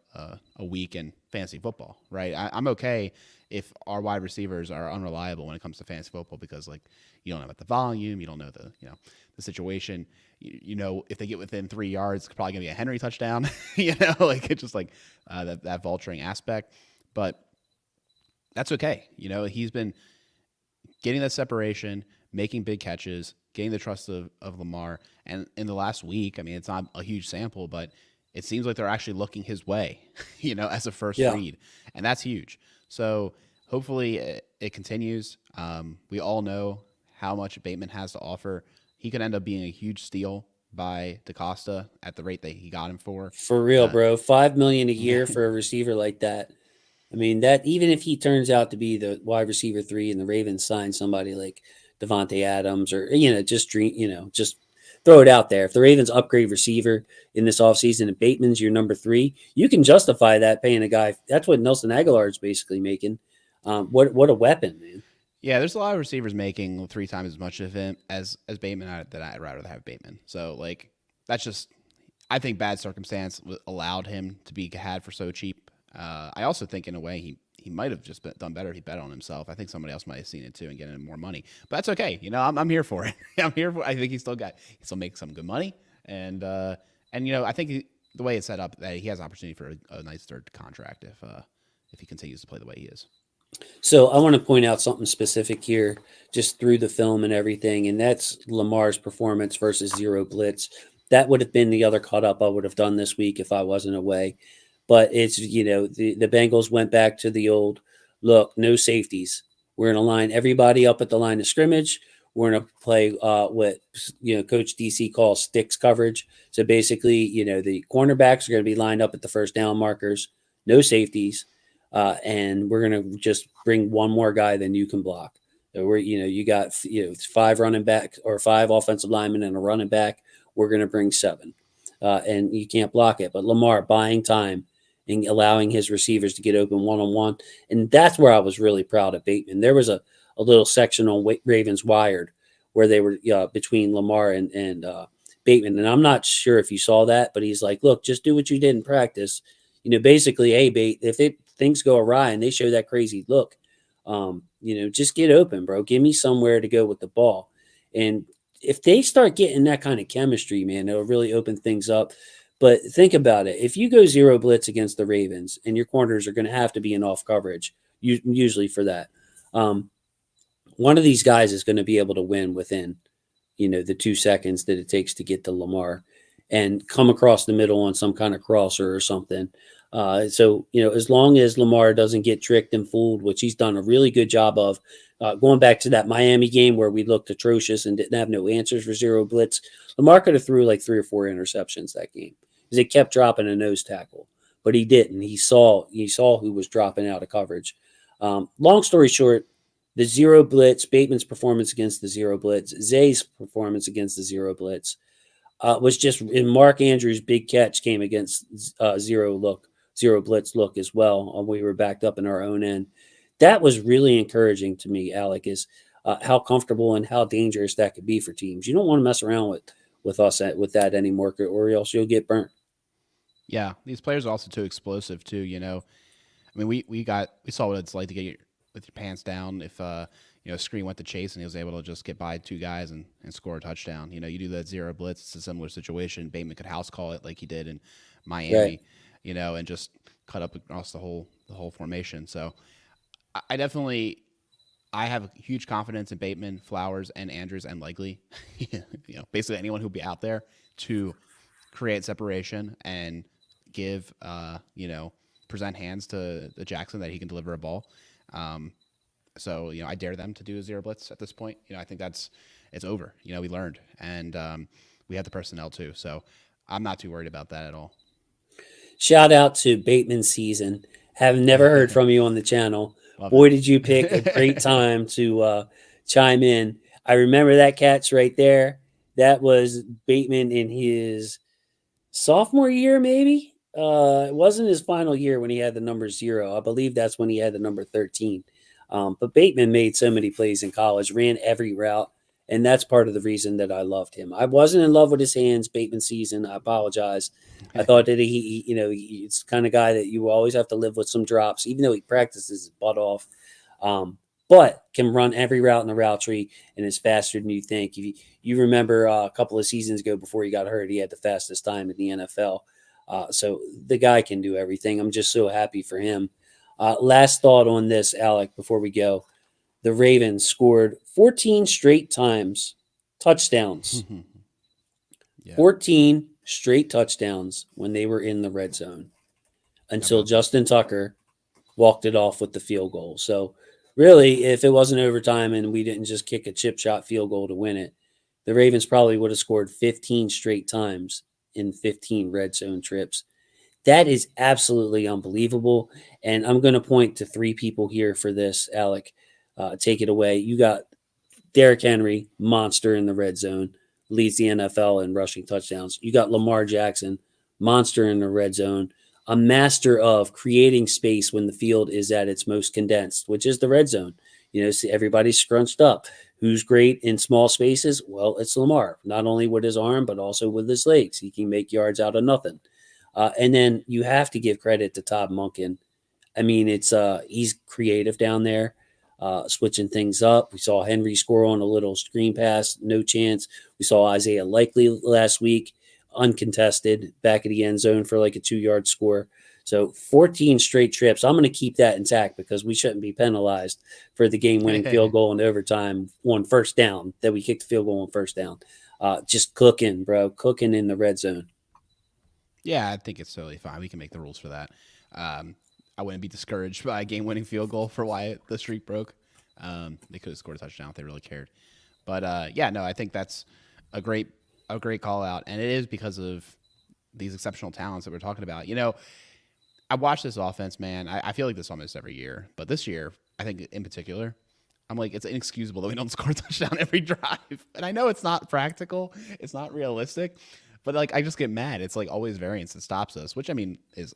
week in fantasy football, right? I'm okay if our wide receivers are unreliable when it comes to fantasy football because, like, you don't know about the volume, you don't know the situation. If they get within 3 yards, it's probably going to be a Henry touchdown. Like it's just like that vulturing aspect. But that's okay. He's been getting that separation, making big catches, getting the trust of Lamar. And in the last week, I mean, it's not a huge sample, but it seems like they're actually looking his way, as a first Yeah. read. And that's huge. So hopefully it continues. We all know how much Bateman has to offer. He could end up being a huge steal by DaCosta at the rate that he got him for. For real, Uh, bro. 5 million a yeah, year for a receiver like that. I mean, that even if he turns out to be the wide receiver three and the Ravens sign somebody like Devontae Adams or just dream, just throw it out there. If the Ravens upgrade receiver in this offseason and Bateman's your number three, you can justify that paying a guy. That's what Nelson Aguilar is basically making. What a weapon, man. Yeah, there's a lot of receivers making 3 times as much of him as Bateman that I'd rather have Bateman. So like that's just I think bad circumstance allowed him to be had for so cheap. I also think in a way he might have just done better if he bet on himself. I think somebody else might have seen it too and getting him more money. But that's okay. I'm here for it. I'm here for. I think he still makes some good money and I think the way it's set up that he has an opportunity for a nice third contract if he continues to play the way he is. So I want to point out something specific here, just through the film and everything, and that's Lamar's performance versus zero blitz. That would have been the other cut up I would have done this week if I wasn't away. But it's the Bengals went back to the old look, no safeties. We're going to line everybody up at the line of scrimmage. We're going to play what Coach DC calls sticks coverage. So basically, the cornerbacks are going to be lined up at the first down markers, no safeties, and we're going to just bring one more guy than you can block. So you got five running back or five offensive linemen and a running back. We're going to bring seven, and you can't block it. But Lamar buying time and allowing his receivers to get open one on one, and that's where I was really proud of Bateman. There was a little section on Ravens Wired where they were between Lamar and Bateman, and I'm not sure if you saw that, but he's like, "Look, just do what you did in practice." Basically, hey, Bate, if things go awry and they show that crazy look, just get open, bro. Give me somewhere to go with the ball. And if they start getting that kind of chemistry, man, it'll really open things up. But think about it. If you go zero blitz against the Ravens and your corners are going to have to be in off coverage, usually for that, um, one of these guys is going to be able to win within, the 2 seconds that it takes to get to Lamar and come across the middle on some kind of crosser or something. So, as long as Lamar doesn't get tricked and fooled, which he's done a really good job of, going back to that Miami game where we looked atrocious and didn't have no answers for zero blitz, Lamar could have threw like 3 or 4 interceptions that game because they kept dropping a nose tackle, but he didn't. He saw who was dropping out of coverage. Long story short, the zero blitz, Bateman's performance against the zero blitz, Zay's performance against the zero blitz was just in Mark Andrews' big catch came against zero blitz look as well. We were backed up in our own end. That was really encouraging to me, Alec, is how comfortable and how dangerous that could be for teams. You don't want to mess around with us with that anymore, or else you'll get burnt. Yeah, these players are also too explosive too. I mean, we saw what it's like to get with your pants down if screen went to Chase and he was able to just get by 2 guys and score a touchdown. You do that zero blitz, it's a similar situation. Bateman could house call it like he did in Right. Miami, and just cut up across the whole formation. So I definitely I have huge confidence in Bateman, Flowers, and Andrews and Likely. Basically anyone who'll be out there to create separation and give present hands to the Jackson that he can deliver a ball. So I dare them to do a zero blitz at this point. I think it's over. We learned and we have the personnel too. So I'm not too worried about that at all. Shout out to Bateman Season. Have never heard from you on the channel. Love Boy, did you pick a great it. time to chime in. I remember that catch right there. That was Bateman in his sophomore year, maybe. It wasn't his final year when he had the number 0. I believe that's when he had the number 13. But Bateman made so many plays in college, ran every route, and that's part of the reason that I loved him. I wasn't in love with his hands, Bateman Season. I apologize. I thought that it's the kind of guy that you always have to live with some drops, even though he practices his butt off. But can run every route in the route tree and is faster than you think. You remember a couple of seasons ago before he got hurt, he had the fastest time in the NFL. So the guy can do everything. I'm just so happy for him. Last thought on this, Alec, before we go. The Ravens scored 14 straight times touchdowns. Yeah. 14 straight touchdowns when they were in the red zone How until about that? Justin Tucker walked it off with the field goal. So, really, if it wasn't overtime and we didn't just kick a chip shot field goal to win it, the Ravens probably would have scored 15 straight times in 15 red zone trips. That is absolutely unbelievable. And I'm going to point to three people here for this, Alec. Take it away. You got Derrick Henry, monster in the red zone, leads the NFL in rushing touchdowns. You got Lamar Jackson, monster in the red zone, a master of creating space when the field is at its most condensed, which is the red zone. See, everybody's scrunched up. Who's great in small spaces? Well, it's Lamar, not only with his arm, but also with his legs. He can make yards out of nothing. And then you have to give credit to Todd Monken. I mean, it's he's creative down there, switching things up. We saw Henry score on a little screen pass, no chance. We saw Isaiah Likely last week, uncontested, back of the end zone for like a 2-yard score. So 14 straight trips. I'm going to keep that intact because we shouldn't be penalized for the game-winning field goal in overtime on first down that we kicked the field goal on first down. Just cooking, bro, cooking in the red zone. Yeah, I think it's totally fine. We can make the rules for that. I wouldn't be discouraged by a game-winning field goal for why the streak broke. They could have scored a touchdown if they really cared. But yeah, no, I think that's a great call out, and it is because of these exceptional talents that we're talking about. I watch this offense, man. I feel like this almost every year, but this year, I think in particular, I'm like, it's inexcusable that we don't score a touchdown every drive. And I know it's not practical, it's not realistic, but like I just get mad. It's like always variance that stops us, which I mean is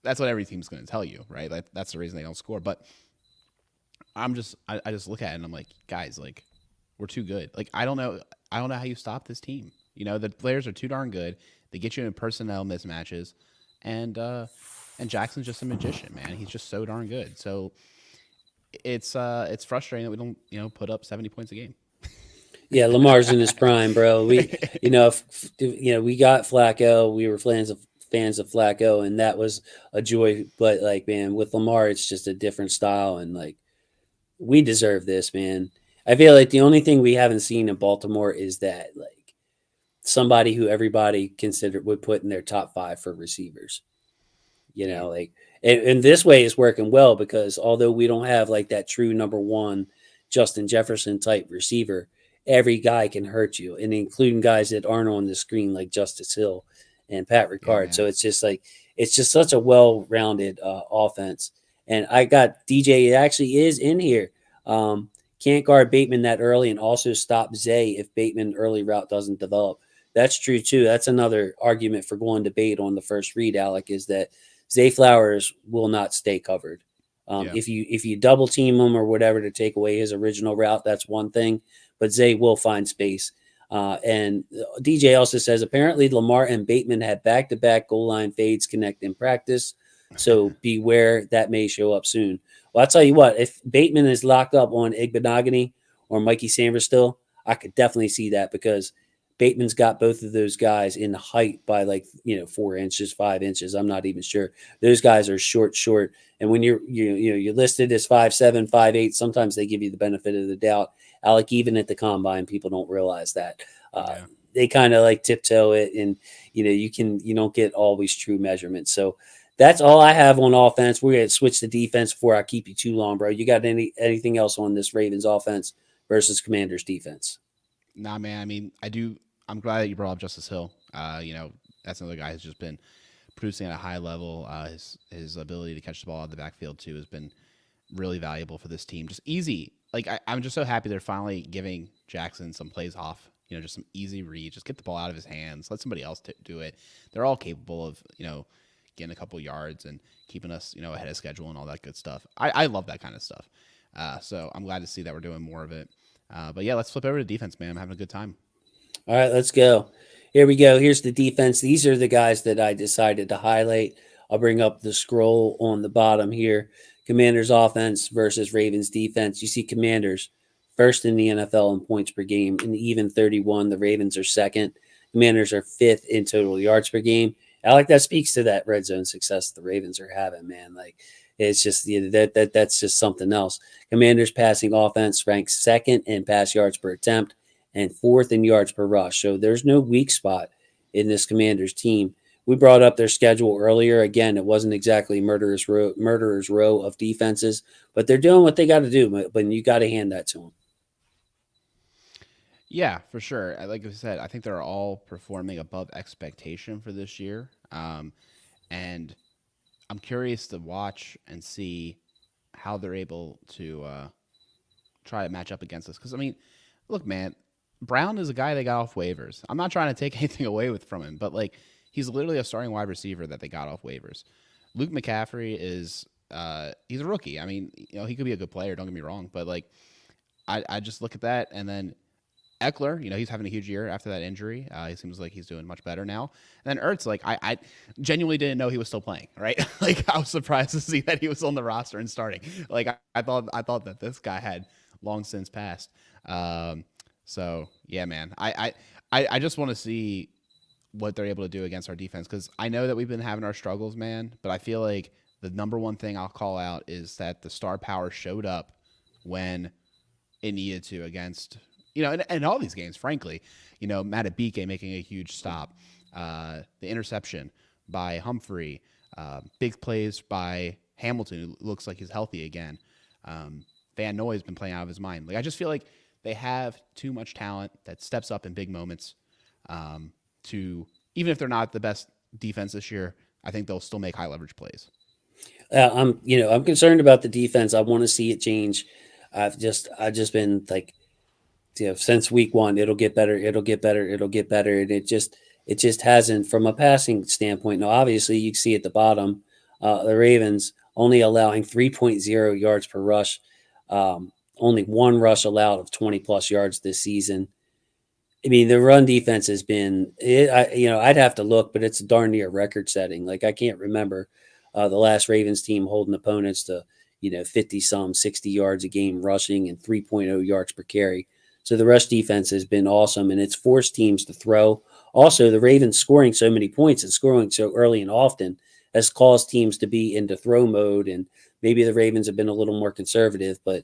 that's what every team's going to tell you, right? That's the reason they don't score. But I just look at it and I'm like, guys, like we're too good. Like I don't know how you stop this team. The players are too darn good. They get you in personnel mismatches, and Jackson's just a magician, man. He's just so darn good. So it's frustrating that we don't put up 70 points a game. Yeah, Lamar's in his prime, bro. We got Flacco. We were fans of Flacco, and that was a joy. But like, man, with Lamar, it's just a different style, and like, we deserve this, man. I feel like the only thing we haven't seen in Baltimore is that like somebody who everybody considered would put in their top 5 for receivers. Yeah, Like, and this way is working well because although we don't have like that true number one Justin Jefferson type receiver, every guy can hurt you, and including guys that aren't on the screen like Justice Hill and Pat yeah, Ricard. So man. it's just such a well-rounded offense. And I got DJ. It actually is in here. Can't guard Bateman that early, and also stop Zay if Bateman early route doesn't develop. That's true too. That's another argument for going to Bate on the first read, Alec, is that Zay Flowers will not stay covered. Yeah, If you double team him or whatever to take away his original route, that's one thing. But Zay will find space. And DJ also says apparently Lamar and Bateman had back-to-back goal line fades connect in practice, so beware that may show up soon. Well, I'll tell you what, if Bateman is locked up on Igbenogany or Mikey Sanders still, I could definitely see that because Bateman's got both of those guys in height by like 4 inches, 5 inches. I'm not even sure. Those guys are short, and when you're listed as 5'7", 5'8", sometimes they give you the benefit of the doubt. Alec, even at the combine, people don't realize that. yeah. They kind of like tiptoe it, and you don't get always true measurements. So that's all I have on offense. We're gonna switch to defense before I keep you too long, bro. You got anything else on this Ravens offense versus Commanders defense? Nah, man. I mean, I do. I'm glad that you brought up Justice Hill. That's another guy who's just been producing at a high level. His ability to catch the ball out of the backfield too has been really valuable for this team. Just easy. Like I'm just so happy they're finally giving Jackson some plays off. Just some easy read. Just get the ball out of his hands. Let somebody else do it. They're all capable of getting a couple yards and keeping us ahead of schedule and all that good stuff. I love that kind of stuff. So I'm glad to see that we're doing more of it. But yeah, let's flip over to defense, man. I'm having a good time. All right, let's go. Here we go. Here's the defense. These are the guys that I decided to highlight. I'll bring up the scroll on the bottom here. Commanders offense versus Ravens defense. You see Commanders first in the NFL in points per game, in even 31. The Ravens are second. Commanders are fifth in total yards per game. Alec, that speaks to that red zone success the Ravens are having, man. Like it's just that's just something else. Commanders passing offense ranks second in pass yards per attempt and fourth in yards per rush. So there's no weak spot in this Commanders team. We brought up their schedule earlier. Again, it wasn't exactly murderer's row of defenses, but they're doing what they got to do. But you got to hand that to them. Yeah, for sure. Like I said, I think they're all performing above expectation for this year. And I'm curious to watch and see how they're able to try to match up against us. Because I mean, look, man, Brown is a guy they got off waivers. I'm not trying to take anything away from him, but like he's literally a starting wide receiver that they got off waivers. Luke McCaffrey is he's a rookie. I mean, he could be a good player. Don't get me wrong, but like I just look at that and then Eckler, he's having a huge year after that injury. He seems like he's doing much better now. And then Ertz, like I genuinely didn't know he was still playing. Right, like I was surprised to see that he was on the roster and starting. Like I thought that this guy had long since passed. So yeah, man, I just want to see what they're able to do against our defense because I know that we've been having our struggles, man. But I feel like the number one thing I'll call out is that the star power showed up when it needed to against in all these games, frankly, Matt Abike making a huge stop, the interception by Humphrey, big plays by Hamilton, who looks like he's healthy again. Van Noy's been playing out of his mind. Like I just feel like they have too much talent that steps up in big moments. To even if they're not the best defense this year, I think they'll still make high leverage plays. I'm concerned about the defense. I want to see it change. I've just been like, since week one, it'll get better, it'll get better, it'll get better, and it just hasn't from a passing standpoint. Now, obviously, you can see at the bottom, the Ravens only allowing 3.0 yards per rush, only one rush allowed of 20 plus yards this season. I mean, the run defense has been, I'd have to look, but it's darn near record setting. Like I can't remember the last Ravens team holding opponents to 50 some 60 yards a game rushing and 3.0 yards per carry. So the rush defense has been awesome, and it's forced teams to throw. Also, the Ravens scoring so many points and scoring so early and often has caused teams to be into throw mode, and maybe the Ravens have been a little more conservative. But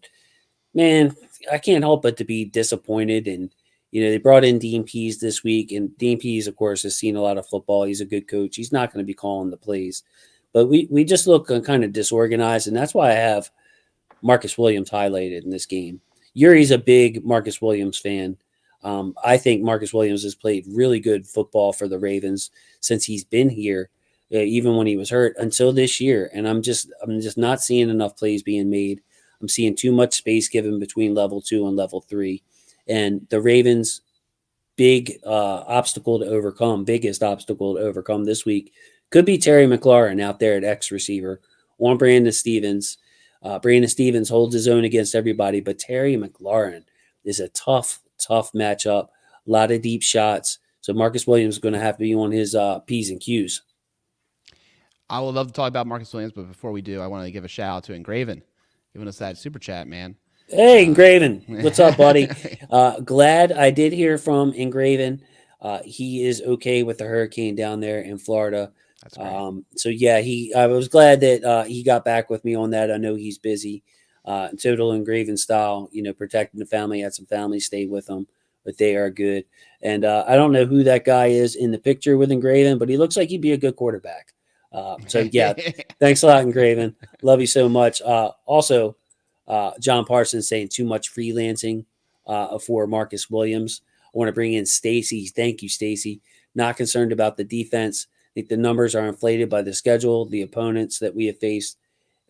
man, I can't help but to be disappointed. And they brought in Dean Pease this week, and Dean Pease, of course, has seen a lot of football. He's a good coach. He's not going to be calling the plays, but we just look kind of disorganized, and that's why I have Marcus Williams highlighted in this game. Yuri's a big Marcus Williams fan. I think Marcus Williams has played really good football for the Ravens since he's been here, even when he was hurt until this year. And I'm just not seeing enough plays being made. I'm seeing too much space given between level 2 and level 3. And the Ravens' biggest obstacle to overcome this week could be Terry McLaurin out there at X receiver on Brandon Stevens. Brandon Stevens holds his own against everybody, but Terry McLaurin is a tough matchup. A lot of deep shots. So Marcus Williams is going to have to be on his P's and Q's. I would love to talk about Marcus Williams, but before we do, I want to give a shout out to Engraven, giving us that super chat, man. Hey, Engraven. What's up, buddy? Glad I did hear from Engraven. He is okay with the hurricane down there in Florida. That's great. So yeah, I was glad that he got back with me on that. I know he's busy. Total Engraven style, protecting the family. Had some family stay with him, but they are good. And I don't know who that guy is in the picture with Engraven, but he looks like he'd be a good quarterback. So yeah, thanks a lot, Engraven. Love you so much. Also, John Parsons saying too much freelancing for Marcus Williams. I want to bring in Stacy. Thank you, Stacy. Not concerned about the defense. I think the numbers are inflated by the schedule, the opponents that we have faced,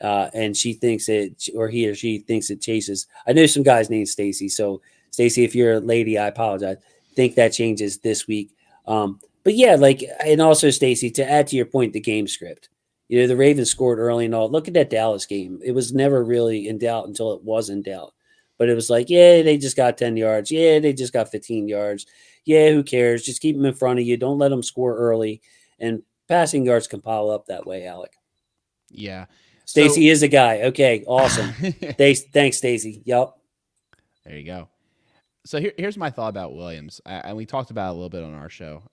and she thinks it, or he or she thinks it chases. I know some guys named Stacy, so Stacy, if you're a lady, I apologize. Think that changes this week. But yeah, and also Stacy, to add to your point, the game script. The Ravens scored early and all. Look at that Dallas game. It was never really in doubt until it was in doubt. But it was like, yeah, they just got 10 yards. Yeah, they just got 15 yards. Yeah, who cares? Just keep them in front of you. Don't let them score early. And passing yards can pile up that way, Alec. Yeah. Stacy is a guy. Okay, awesome. Thanks, Stacy. Yep. There you go. So here's my thought about Williams, and we talked about it a little bit on our show.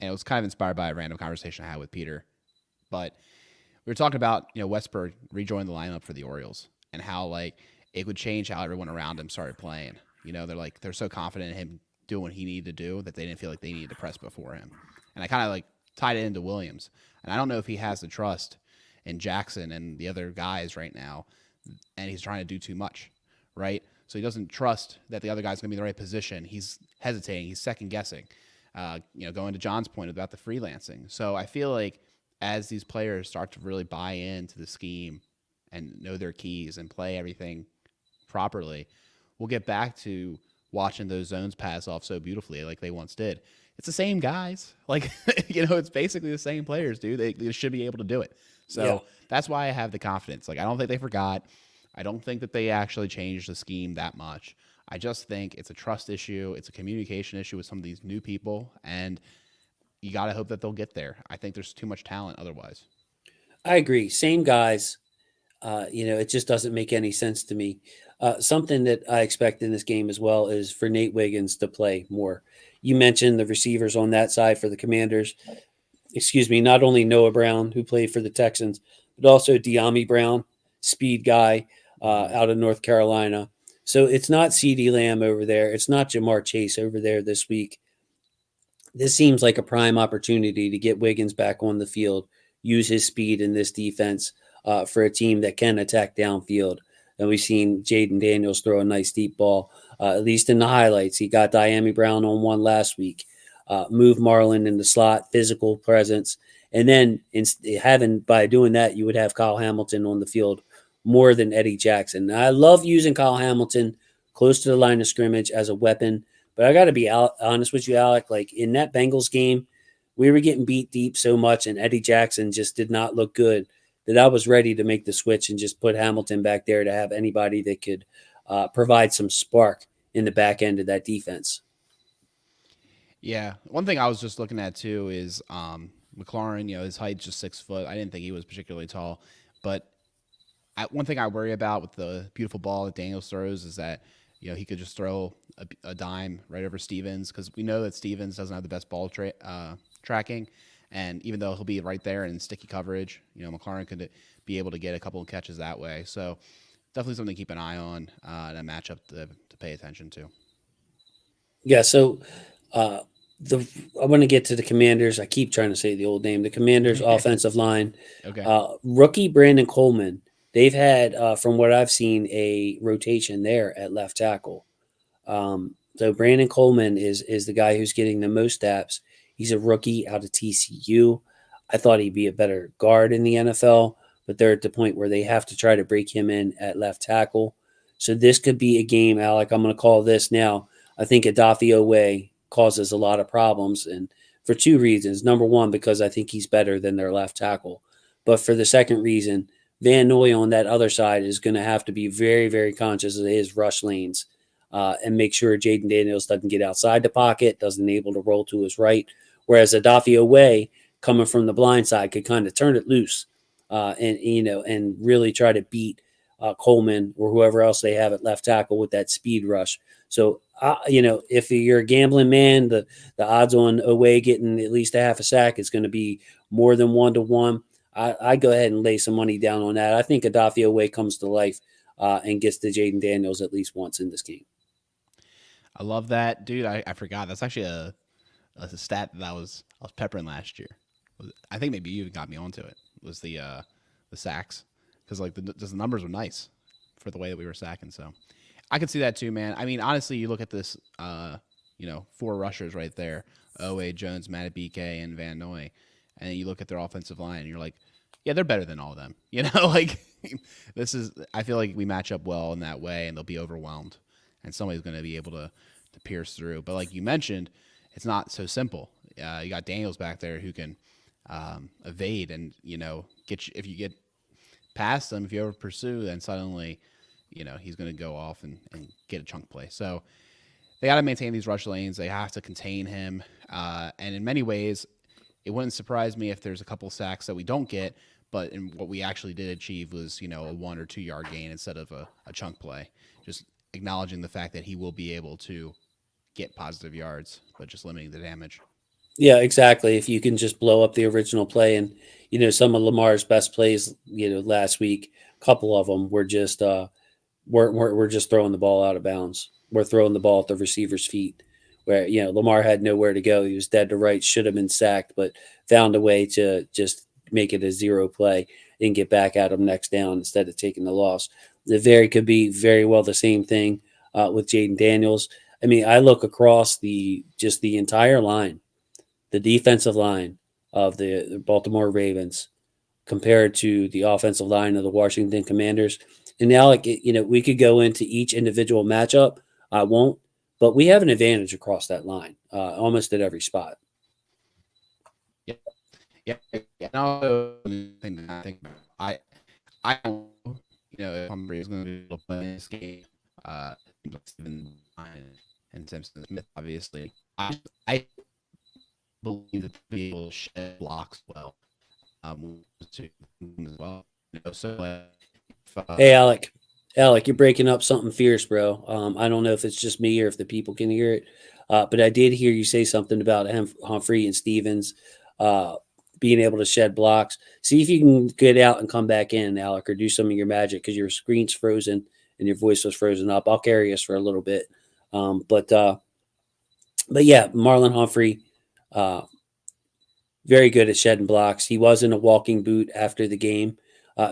and it was kind of inspired by a random conversation I had with Peter. But we were talking about Westberg rejoining the lineup for the Orioles and how like it would change how everyone around him started playing. They're so confident in him doing what he needed to do that they didn't feel like they needed to press before him. And I kind of like tied it into Williams. And I don't know if he has the trust in Jackson and the other guys right now, and he's trying to do too much, right? So he doesn't trust that the other guy's going to be in the right position. He's hesitating. He's second guessing. Going to John's point about the freelancing. So I feel like as these players start to really buy into the scheme and know their keys and play everything properly, we'll get back to watching those zones pass off so beautifully like they once did. It's the same guys. Like, it's basically the same players, dude. They should be able to do it. So Yeah. that's why I have the confidence. Like, I don't think they forgot. I don't think that they actually changed the scheme that much. I just think it's a trust issue. It's a communication issue with some of these new people. And you got to hope that they'll get there. I think there's too much talent otherwise. I agree. Same guys. It just doesn't make any sense to me. Something that I expect in this game as well is for Nate Wiggins to play more. You mentioned the receivers on that side for the Commanders. Excuse me, not only Noah Brown, who played for the Texans, but also De'Ami Brown, speed guy out of North Carolina. So it's not CeeDee Lamb over there. It's not Jamar Chase over there this week. This seems like a prime opportunity to get Wiggins back on the field, use his speed in this defense for a team that can attack downfield. And we've seen Jaden Daniels throw a nice deep ball, at least in the highlights. He got De'Ami Brown on one last week. Move Marlon in the slot, physical presence. And then by doing that, you would have Kyle Hamilton on the field more than Eddie Jackson. Now, I love using Kyle Hamilton close to the line of scrimmage as a weapon, but I got to be honest with you, Alec. Like in that Bengals game, we were getting beat deep so much, and Eddie Jackson just did not look good that I was ready to make the switch and just put Hamilton back there to have anybody that could provide some spark in the back end of that defense. Yeah. One thing I was just looking at too is McLaurin, his height's just 6 foot. I didn't think he was particularly tall. But one thing I worry about with the beautiful ball that Daniels throws is that, he could just throw a dime right over Stevens because we know that Stevens doesn't have the best ball tracking. And even though he'll be right there in sticky coverage, McLaurin could be able to get a couple of catches that way. So definitely something to keep an eye on and a matchup to pay attention to. Yeah, so I want to get to the Commanders. I keep trying to say the old name. The Commanders offensive line. Okay. Rookie Brandon Coleman. They've had, from what I've seen, a rotation there at left tackle. So Brandon Coleman is the guy who's getting the most snaps. He's a rookie out of TCU. I thought he'd be a better guard in the NFL, but they're at the point where they have to try to break him in at left tackle. So this could be a game, Alec. I'm going to call this now. I think Adafi Owe causes a lot of problems, and for two reasons. Number one, because I think he's better than their left tackle. But for the second reason, Van Noy on that other side is going to have to be very, very conscious of his rush lanes and make sure Jaden Daniels doesn't get outside the pocket, doesn't able to roll to his right. Whereas Adafi Owe, coming from the blind side, could kind of turn it loose and really try to beat Coleman or whoever else they have at left tackle with that speed rush. So, if you're a gambling man, the odds on Owe getting at least a half a sack is going to be more than 1-1. I go ahead and lay some money down on that. I think Adafi Owe comes to life and gets to Jaden Daniels at least once in this game. I love that, dude. I forgot. That's actually a stat that I was peppering last year. I think maybe you even got me onto it. Was the sacks because like the numbers were nice for the way that we were sacking. So I could see that too, man. I mean, honestly, you look at this, 4 rushers right there: Owe, Jones, Matabike, and Van Noy, and you look at their offensive line, and you're like, yeah, they're better than all of them. Like I feel like we match up well in that way, and they'll be overwhelmed, and somebody's going to be able to pierce through. But like you mentioned, it's not so simple. You got Daniels back there who can evade and get you, if you get past them, if you ever pursue, then suddenly he's going to go off and get a chunk play. So they got to maintain these rush lanes. They have to contain him, and in many ways, it wouldn't surprise me if there's a couple sacks that we don't get. But in what we actually did achieve was a 1 or 2 yard gain instead of a chunk play. Just acknowledging the fact that he will be able to get positive yards, but just limiting the damage. Yeah, exactly. If you can just blow up the original play, and some of Lamar's best plays, last week, a couple of them were just we're just throwing the ball out of bounds. We're throwing the ball at the receiver's feet, where Lamar had nowhere to go. He was dead to rights, should have been sacked, but found a way to just make it a zero play and get back at him next down instead of taking the loss. It very could be very well the same thing with Jaden Daniels. I mean, I look across the entire line, the defensive line of the Baltimore Ravens compared to the offensive line of the Washington Commanders. And now, like, we could go into each individual matchup. I won't, but we have an advantage across that line, almost at every spot. Yeah, yeah, yeah. And also, I think I don't know, if Humphrey is going to be able to play this game. Uh, Steven and Simpson Smith, obviously. I believe that they'll be able to shed blocks well. To as well. So if, Hey, Alec, you're breaking up something fierce, bro. I don't know if it's just me or if the people can hear it, but I did hear you say something about Humphrey and Stevens uh, being able to shed blocks. See if you can get out and come back in, Alec, or do some of your magic because your screen's frozen and your voice was frozen up. I'll carry us for a little bit, um, but uh, but yeah, Marlon Humphrey, uh, very good at shedding blocks. He was in a walking boot after the game.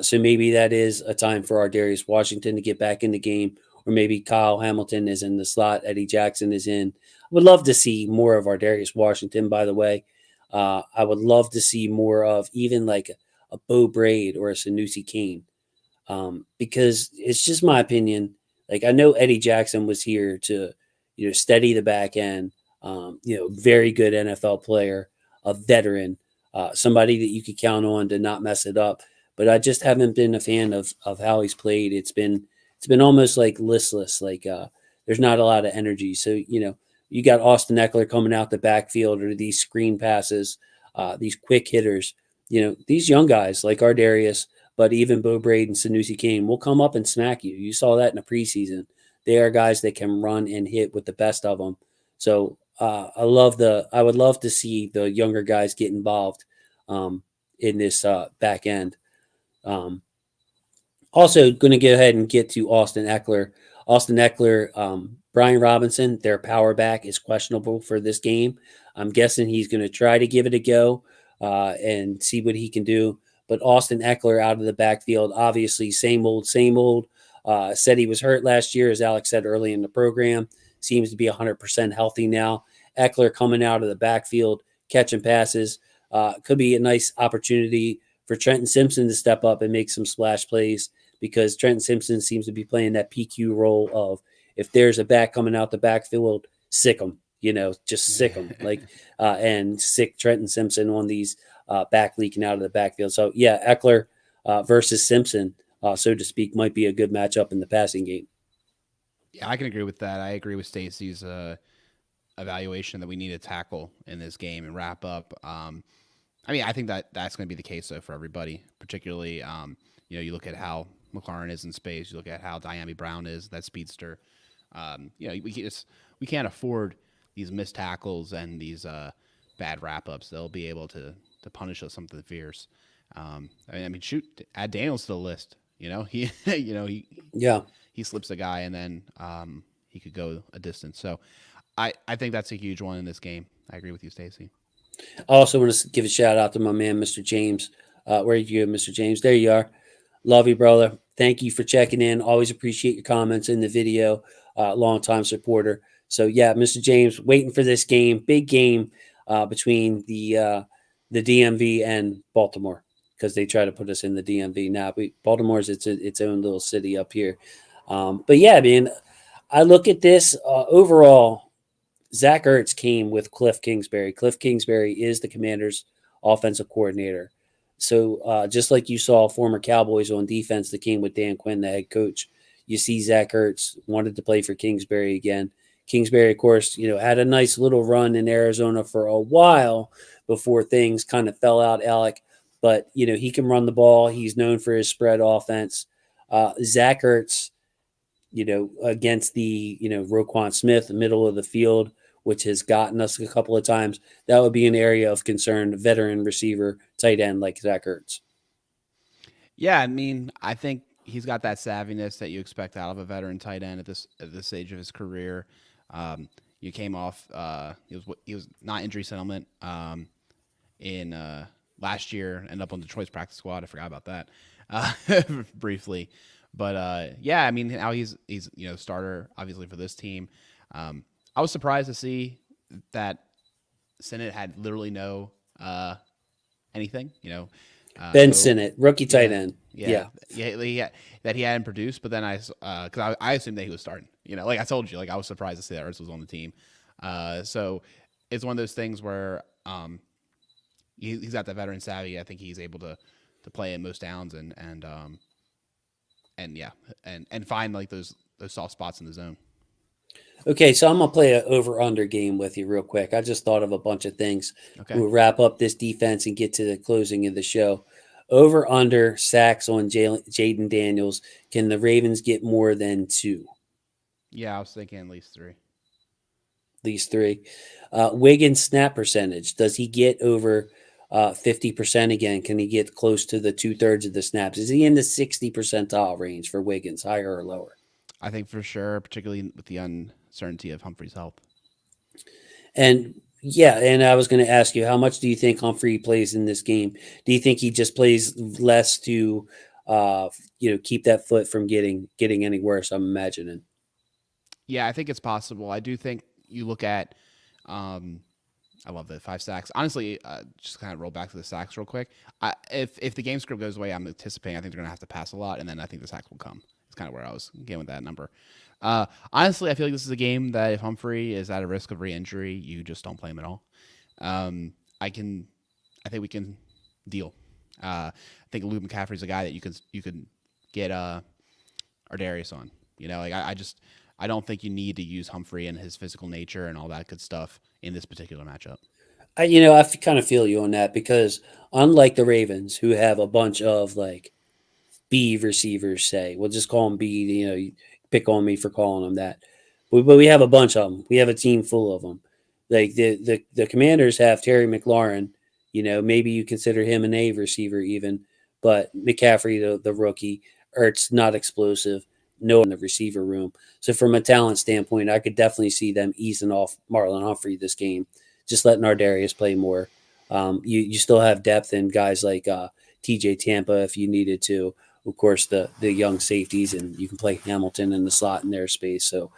So maybe that is a time for our Darius Washington to get back in the game, or maybe Kyle Hamilton is in the slot. Eddie Jackson is in. I would love to see more of our Darius Washington, by the way. I would love to see more of even like a Bo Braid or a Sanusi Kane, because it's just my opinion. Like, I know Eddie Jackson was here to, steady the back end. Very good NFL player, a veteran, somebody that you could count on to not mess it up. But I just haven't been a fan of how he's played. It's been almost like listless. Like, there's not a lot of energy. So you got Austin Eckler coming out the backfield, or these screen passes, these quick hitters. These young guys like Ardarius, but even Bo Braid and Sanusi Kane will come up and smack you. You saw that in the preseason. They are guys that can run and hit with the best of them. So I would love to see the younger guys get involved um, in this back end. Um, Also, going to go ahead and get to Austin Eckler. Austin Eckler, Brian Robinson, their power back is questionable for this game. I'm guessing he's going to try to give it a go and see what he can do. But Austin Eckler out of the backfield, obviously, same old, same old. Said he was hurt last year, as Alex said early in the program. Seems to be 100% healthy now. Eckler coming out of the backfield, catching passes. Could be a nice opportunity for Trenton Simpson to step up and make some splash plays, because Trenton Simpson seems to be playing that PQ role of, if there's a back coming out the backfield, sick him, just sick him, like, and sick Trenton Simpson on these back leaking out of the backfield. So yeah, Eckler versus Simpson, so to speak, might be a good matchup in the passing game. Yeah, I can agree with that. I agree with Stacy's evaluation that we need to tackle in this game and wrap up. I mean, I think that that's going to be the case though for everybody, particularly you look at how McLaurin is in space, you look at how Diami Brown is, that speedster. We can't afford these missed tackles and these bad wrap ups. They'll be able to punish us something fierce. I mean, shoot, add Daniels to the list. He Yeah. he slips a guy and then he could go a distance. So I think that's a huge one in this game. I agree with you, Stacy. I also want to give a shout out to my man, Mr. James. Where are you, Mr. James? There you are. Love you, brother. Thank you for checking in. Always appreciate your comments in the video. Longtime supporter. So yeah, Mr. James, waiting for this game, big game between the DMV and Baltimore, because they try to put us in the DMV now. Baltimore's its own little city up here. But yeah, man, I look at this overall. Zach Ertz came with Cliff Kingsbury. Cliff Kingsbury is the Commanders' offensive coordinator. So just like you saw former Cowboys on defense that came with Dan Quinn, the head coach, you see Zach Ertz wanted to play for Kingsbury again. Kingsbury, of course, had a nice little run in Arizona for a while before things kind of fell out, Alec. But, he can run the ball. He's known for his spread offense. Zach Ertz, against the, Roquan Smith, middle of the field, which has gotten us a couple of times. That would be an area of concern. Veteran receiver, tight end like Zach Ertz. Yeah, I mean, I think he's got that savviness that you expect out of a veteran tight end at this stage of his career. You came off he was not injury settlement in last year, ended up on Detroit's practice squad. I forgot about that uh, briefly, but yeah, I mean now he's starter obviously for this team. I was surprised to see that Senate had literally no anything. Ben No, Sinnott, rookie tight yeah, end. yeah, Yeah. yeah, that he hadn't produced. But then because I assumed that he was starting. Like I told you, like I was surprised to see that Ertz was on the team. So it's one of those things where he's got that veteran savvy. I think he's able to play in most downs and yeah, and find like those soft spots in the zone. Okay, so I'm gonna play an over under game with you real quick. I just thought of a bunch of things. Okay. We'll wrap up this defense and get to the closing of the show. Over under sacks on Jaden Daniels. Can the Ravens get more than two? Yeah, I was thinking at least three. These three. Wiggins snap percentage. Does he get over 50% again? Can he get close to the 2/3 of the snaps? Is he in the 60 percentile range for Wiggins, higher or lower? I think for sure, particularly with the uncertainty of Humphrey's health. And yeah, and I was going to ask you, how much do you think Humphrey plays in this game? Do you think he just plays less to, keep that foot from getting any worse? I'm imagining. Yeah, I think it's possible. I do think you look at um, I love the 5 sacks. Honestly, just kind of roll back to the sacks real quick. If the game script goes away, I'm anticipating I think they're going to have to pass a lot, and then I think the sacks will come. It's kind of where I was getting with that number. Honestly, I feel like this is a game that if Humphrey is at a risk of re-injury, you just don't play him at all. Um, I can, I think we can deal. I think Luke McCaffrey's a guy that you could get Ardarius on. Like I don't think you need to use Humphrey and his physical nature and all that good stuff in this particular matchup. I kind of feel you on that because unlike the Ravens, who have a bunch of like B receivers, say we'll just call them B. You pick on me for calling them that, but we have a bunch of them. We have a team full of them. Like the Commanders have Terry McLaurin. Maybe you consider him an A receiver even, but McCaffrey, the rookie, Ertz not explosive. No in the receiver room. So from a talent standpoint, I could definitely see them easing off Marlon Humphrey this game, just letting Ardarius play more. You still have depth in guys like TJ Tampa if you needed to. Of course, the young safeties, and you can play Hamilton in the slot in their space. So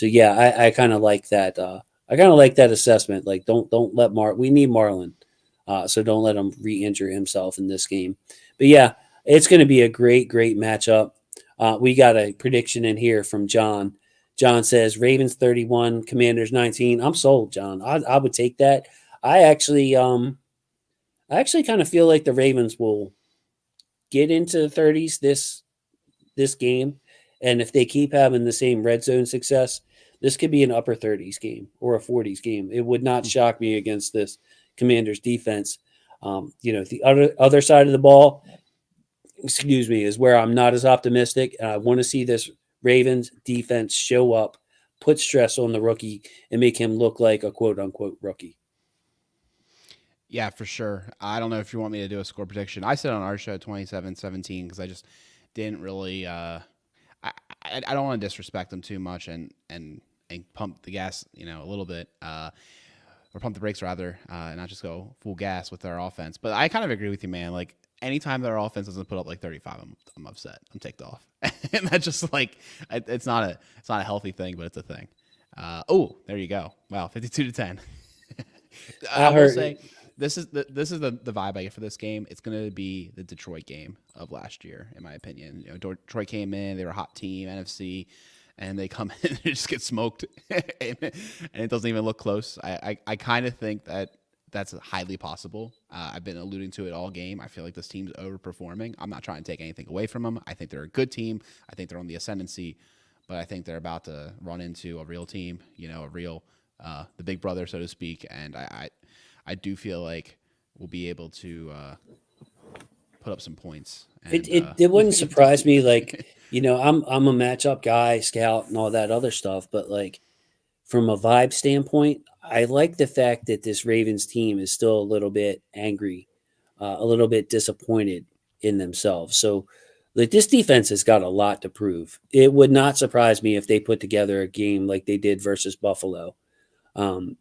yeah, I kind of like that. I kind of like that assessment. Like, don't let we need Marlon, so don't let him re-injure himself in this game. But yeah, it's going to be a great matchup. We got a prediction in here from John. John says Ravens 31, Commanders 19. I'm sold, John. I would take that. I actually kind of feel like the Ravens will get into the 30s this game, and if they keep having the same red zone success, this could be an upper 30s game or a 40s game. It would not shock me against this Commanders defense. The other side of the ball, excuse me, is where I'm not as optimistic. And I want to see this Ravens defense show up, put stress on the rookie, and make him look like a quote unquote rookie. Yeah, for sure. I don't know if you want me to do a score prediction. I said on our show 27-17 because I just didn't really. I don't want to disrespect them too much and pump the gas, a little bit, or pump the brakes rather, and not just go full gas with their offense. But I kind of agree with you, man. Like anytime their offense doesn't put up like 35, I'm upset. I'm ticked off, and that's just like it's not a healthy thing, but it's a thing. There you go. Wow, 52-10. I I will heard. say this is the vibe I get for this game. It's going to be the Detroit game of last year, in my opinion. Detroit came in, they were a hot team, NFC, and they come in and just get smoked, and it doesn't even look close. I kind of think that's highly possible. I've been alluding to it all game. I feel like this team's overperforming. I'm not trying to take anything away from them. I think they're a good team. I think they're on the ascendancy, but I think they're about to run into a real team, a real the big brother, so to speak, and I do feel like we'll be able to put up some points. And It wouldn't surprise me. Like I'm a matchup guy, scout, and all that other stuff. But like from a vibe standpoint, I like the fact that this Ravens team is still a little bit angry, a little bit disappointed in themselves. So, like this defense has got a lot to prove. It would not surprise me if they put together a game like they did versus Buffalo, and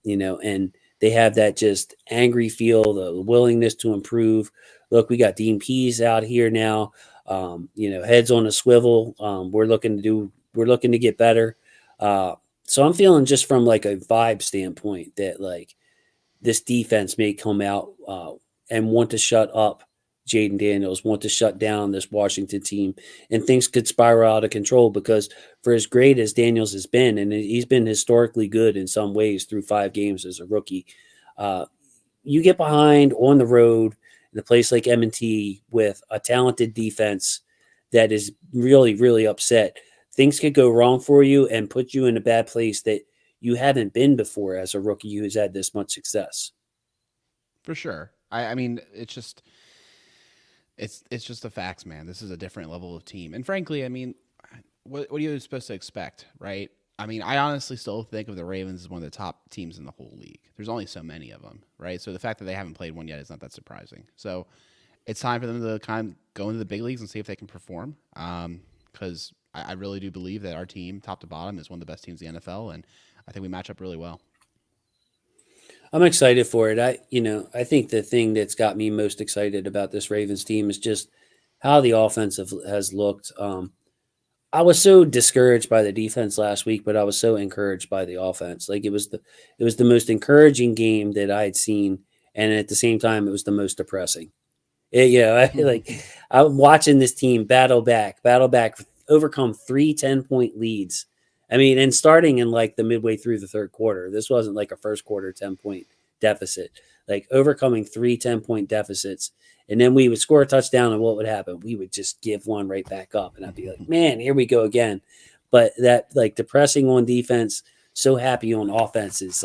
they have that just angry feel, the willingness to improve. Look, we got Dean Pease out here now, heads on a swivel. We're looking to get better. So I'm feeling just from like a vibe standpoint that like this defense may come out and want to shut up Jaden Daniels, want to shut down this Washington team, and things could spiral out of control because for as great as Daniels has been, and he's been historically good in some ways through 5 games as a rookie, uh, you get behind on the road in a place like M&T with a talented defense that is really, really upset. Things could go wrong for you and put you in a bad place that you haven't been before as a rookie who's had this much success. For sure. I mean, it's just the facts, man. This is a different level of team, and frankly, I mean, what are you supposed to expect, right? I mean, I honestly still think of the Ravens as one of the top teams in the whole league. There's only so many of them, right? So the fact that they haven't played one yet is not that surprising. So it's time for them to kind of go into the big leagues and see if they can perform. Because I really do believe that our team, top to bottom, is one of the best teams in the NFL, and I think we match up really well. I'm excited for it. I think the thing that's got me most excited about this Ravens team is just how the offensive has looked. I was so discouraged by the defense last week, but I was so encouraged by the offense. Like it was the most encouraging game that I had seen, and at the same time, it was the most depressing. I'm watching this team battle back, overcome 3 10-point leads. I mean, and starting in like the midway through the third quarter, this wasn't like a first quarter 10-point deficit, like overcoming 3 10-point deficits. And then we would score a touchdown, and what would happen? We would just give one right back up. And I'd be like, man, here we go again. But that like depressing on defense, so happy on offense is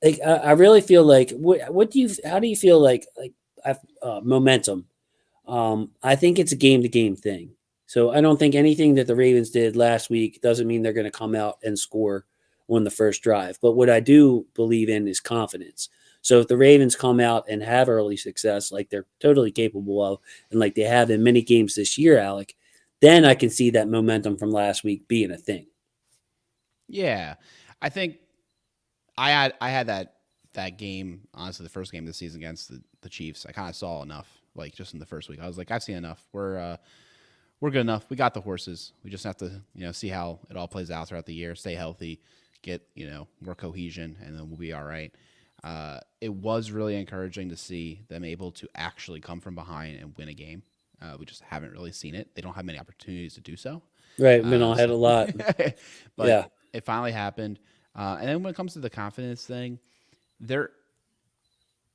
like I really feel like how do you feel like momentum? I think it's a game to game thing. So I don't think anything that the Ravens did last week doesn't mean they're going to come out and score on the first drive. But what I do believe in is confidence. So if the Ravens come out and have early success, like they're totally capable of, and like they have in many games this year, Alec, then I can see that momentum from last week being a thing. Yeah, I think I had that game, honestly, the first game of the season against the Chiefs. I kind of saw enough, like just in the first week. I was like, I've seen enough. We're good enough. We got the horses. We just have to see how it all plays out throughout the year. Stay healthy, get more cohesion, and then we'll be all right. It was really encouraging to see them able to actually come from behind and win a game. We just haven't really seen it. They don't have many opportunities to do so. Right. Been on head a lot. But Yeah. it finally happened. And then when it comes to the confidence thing, there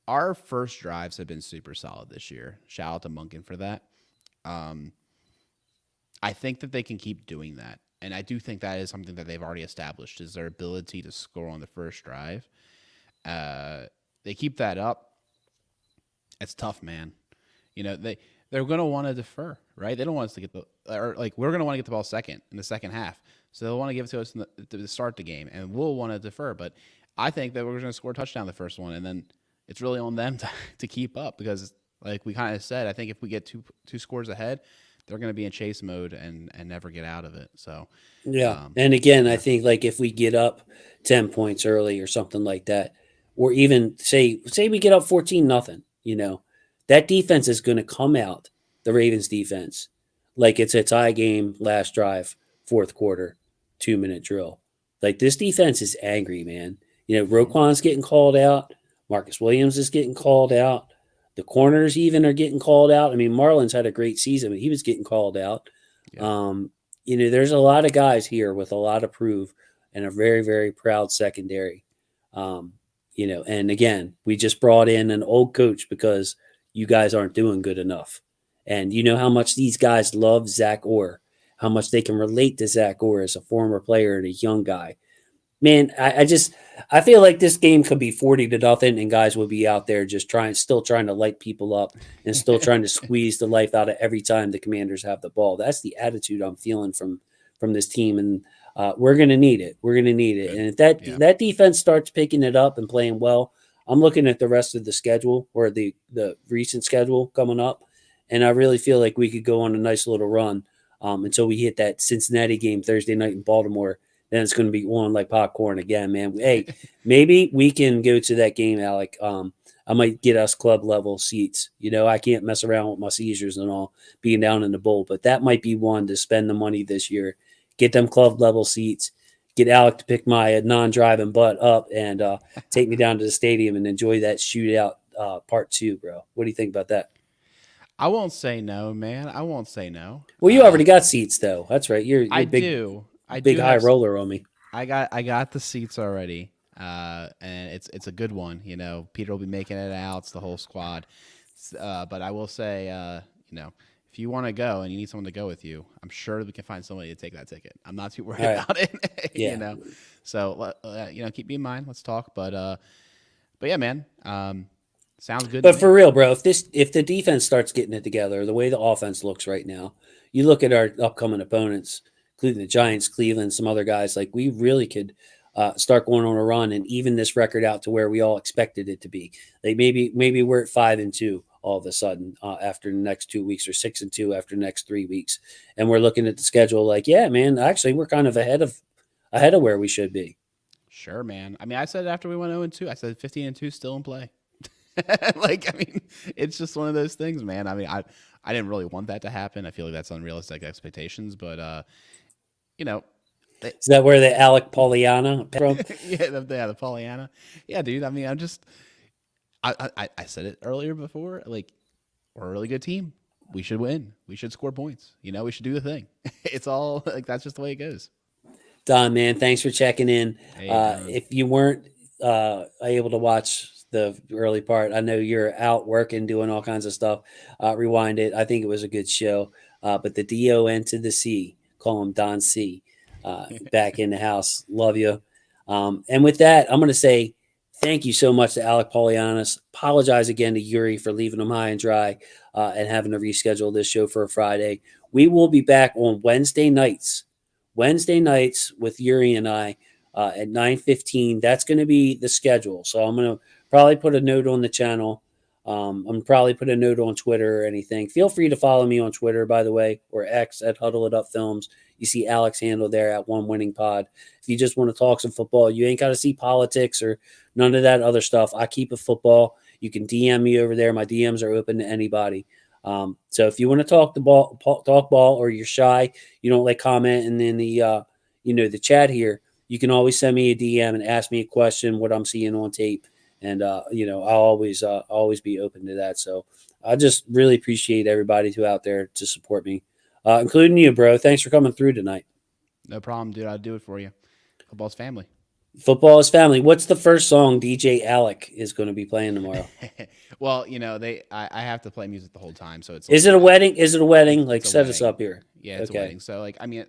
our first drives have been super solid this year. Shout out to Munkin for that. I think that they can keep doing that. And I do think that is something that they've already established is their ability to score on the first drive. They keep that up. It's tough, man. They're going to want to defer, right? They don't want us to get we're going to want to get the ball second in the second half. So they'll want to give it to us to start the game, and we'll want to defer. But I think that we're going to score a touchdown the first one, and then it's really on them to keep up because, like we kind of said, I think if we get two scores ahead, they're going to be in chase mode and never get out of it. So Yeah. And again, I think like if we get up 10 points early or something like that, or even say we get up 14-0, that defense is going to come out, the Ravens defense, like it's a tie game, last drive, fourth quarter, 2-minute drill. Like this defense is angry, man. Roquan's getting called out. Marcus Williams is getting called out. The corners even are getting called out. I mean, Marlon's had a great season, but he was getting called out. Yeah. There's a lot of guys here with a lot of proof and a very, very proud secondary. And again, we just brought in an old coach because you guys aren't doing good enough. And you know how much these guys love Zach Orr, how much they can relate to Zach Orr as a former player and a young guy. Man, I feel like this game could be 40-0 and guys will be out there just still trying to light people up and still trying to squeeze the life out of every time the Commanders have the ball. That's the attitude I'm feeling from this team. And we're going to need it. We're going to need it. Good. And if that Yeah. that defense starts picking it up and playing well, I'm looking at the rest of the schedule or the recent schedule coming up, and I really feel like we could go on a nice little run until we hit that Cincinnati game Thursday night in Baltimore. Then it's going to be on like popcorn again, man. Hey, maybe we can go to that game, Alec. I might get us club level seats. You know, I can't mess around with my seizures and all being down in the bowl, but that might be one to spend the money this year. Get them club level seats. Get Alec to pick my non-driving butt up and take me down to the stadium and enjoy that shootout part two, bro. What do you think about that? I won't say no, man. I won't say no. Well, you already got seats though. That's right. You're I big do. I big do high have. roller on me. I got the seats already. And it's a good one. You know, Peter will be making it out. It's the whole squad. But I will say, you know, if you want to go and you need someone to go with you, I'm sure we can find somebody to take that ticket. I'm not too worried All right. about it. Yeah. You know, so you know, keep me in mind. Let's talk. But yeah, man. Sounds good to But for me. real, bro, if the defense starts getting it together, the way the offense looks right now, you look at our upcoming opponents, including the Giants, Cleveland, some other guys, like we really could start going on a run and even this record out to where we all expected it to be. Like maybe we're at 5-2 all of a sudden after the next 2 weeks, or 6-2 after the next 3 weeks, and we're looking at the schedule like, yeah, man, actually we're kind of ahead of where we should be. Sure, man. I mean, I said it after we went 0-2. I said 15-2 still in play. Like, I mean, it's just one of those things, man. I mean, I didn't really want that to happen. I feel like that's unrealistic expectations, but you know, they, Is that where the Alec Pollyanna from? yeah, the Pollyanna, yeah, dude. I mean, I said it earlier before. Like, we're a really good team. We should win. We should score points. You know, we should do the thing. It's all like that's just the way it goes. Don, man, thanks for checking in. Hey, Don. If you weren't able to watch the early part, I know you're out working, doing all kinds of stuff. Rewind it. I think it was a good show. But the DON to the C, call him Don C, back in the house. Love you. And with that, I'm going to say thank you so much to Alec Polianis. Apologize again to Yuri for leaving him high and dry and having to reschedule this show for a Friday. We will be back on Wednesday nights with Yuri and I at 9:15. That's going to be the schedule. So I'm going to probably put a note on the channel. I'm probably put a note on Twitter or anything. Feel free to follow me on Twitter, by the way, or X at Huddle It Up Films. You see Alex handle there at One Winning Pod. If you just want to talk some football, you ain't got to see politics or none of that other stuff. I keep it football. You can DM me over there. My DMs are open to anybody. So if you want to talk ball, or you're shy, you don't like commenting in the the chat here, you can always send me a DM and ask me a question, what I'm seeing on tape, and I'll always be open to that. So I just really appreciate everybody who out there to support me, including you, bro. Thanks for coming through tonight. No problem, dude. I'll do it for you. Football's family. Football is family. What's the first song DJ Alec is going to be playing tomorrow? Well, you know, I have to play music the whole time, so it's Is like it a wedding? Is it a wedding? it's Like, a set us wedding. up here. Yeah, it's a Okay. wedding. So like, I mean,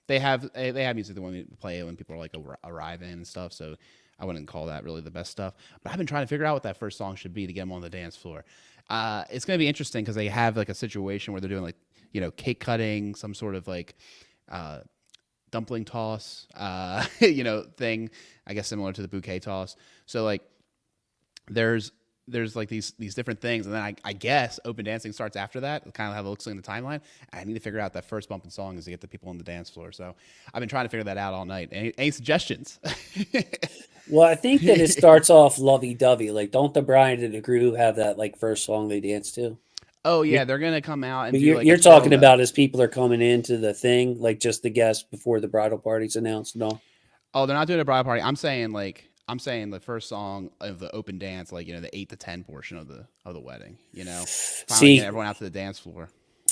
they have music they want me to play when people are like arriving and stuff. So I wouldn't call that really the best stuff. But I've been trying to figure out what that first song should be to get them on the dance floor. It's gonna be interesting because they have like a situation where they're doing like cake cutting, some sort of like uh, dumpling toss, thing. I guess similar to the bouquet toss. So like there's like these different things, and then I guess open dancing starts after that. Kind of how it looks like in the timeline. I need to figure out that first bumping song is to get the people on the dance floor. So I've been trying to figure that out all night. Any suggestions? Well, I think that it starts off lovey-dovey. Like, don't the bride and the groom have that like first song they dance to? Oh You're, yeah, they're gonna come out and but do you're like a you're twirl talking though. about as people are coming into the thing, like just the guests before the bridal party's announced and all. Oh, they're not doing a bridal party. I'm saying the first song of the open dance, like the 8 to 10 portion of the wedding. Finally getting See, everyone out to the dance floor.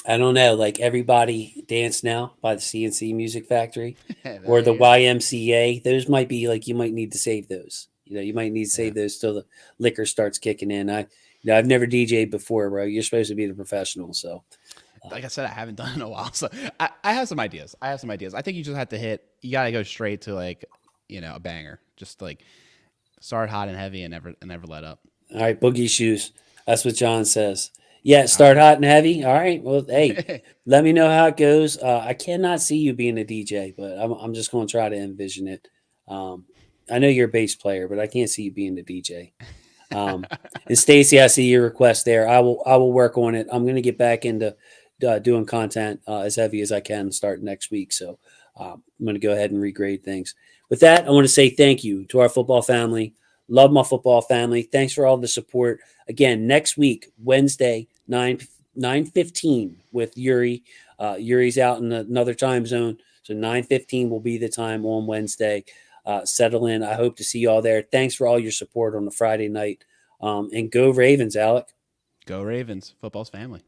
I don't know, like Everybody Dance Now by the CNC Music Factory or the Yeah, YMCA. Those might be like you might need to save those. You might need to yeah. save those till the liquor starts kicking in. I've never DJ'd before, bro. You're supposed to be the professional, so Like I said, I haven't done it in a while, so I have some ideas. I think you just have to hit. You gotta go straight to like a banger. Just like start hot and heavy and never let up. all right, boogie shoes. That's what John says. Yeah, All start hot and heavy. All right. Well, hey, right. let me know how it goes. I cannot see you being a DJ, but I'm just going to try to envision it. Um, I know you're a bass player, but I can't see you being a DJ. Um, and Stacy, I see your request there. I will work on it. I'm going to get back into doing content as heavy as I can start next week. So I'm going to go ahead and regrade things. With that, I want to say thank you to our football family. Love my football family. Thanks for all the support. Again, next week, Wednesday, 9:15 with Yuri. Yuri's out in another time zone, so 9:15 will be the time on Wednesday. Settle in. I hope to see you all there. Thanks for all your support on the Friday night. And go Ravens, Alec. Go Ravens, football's family.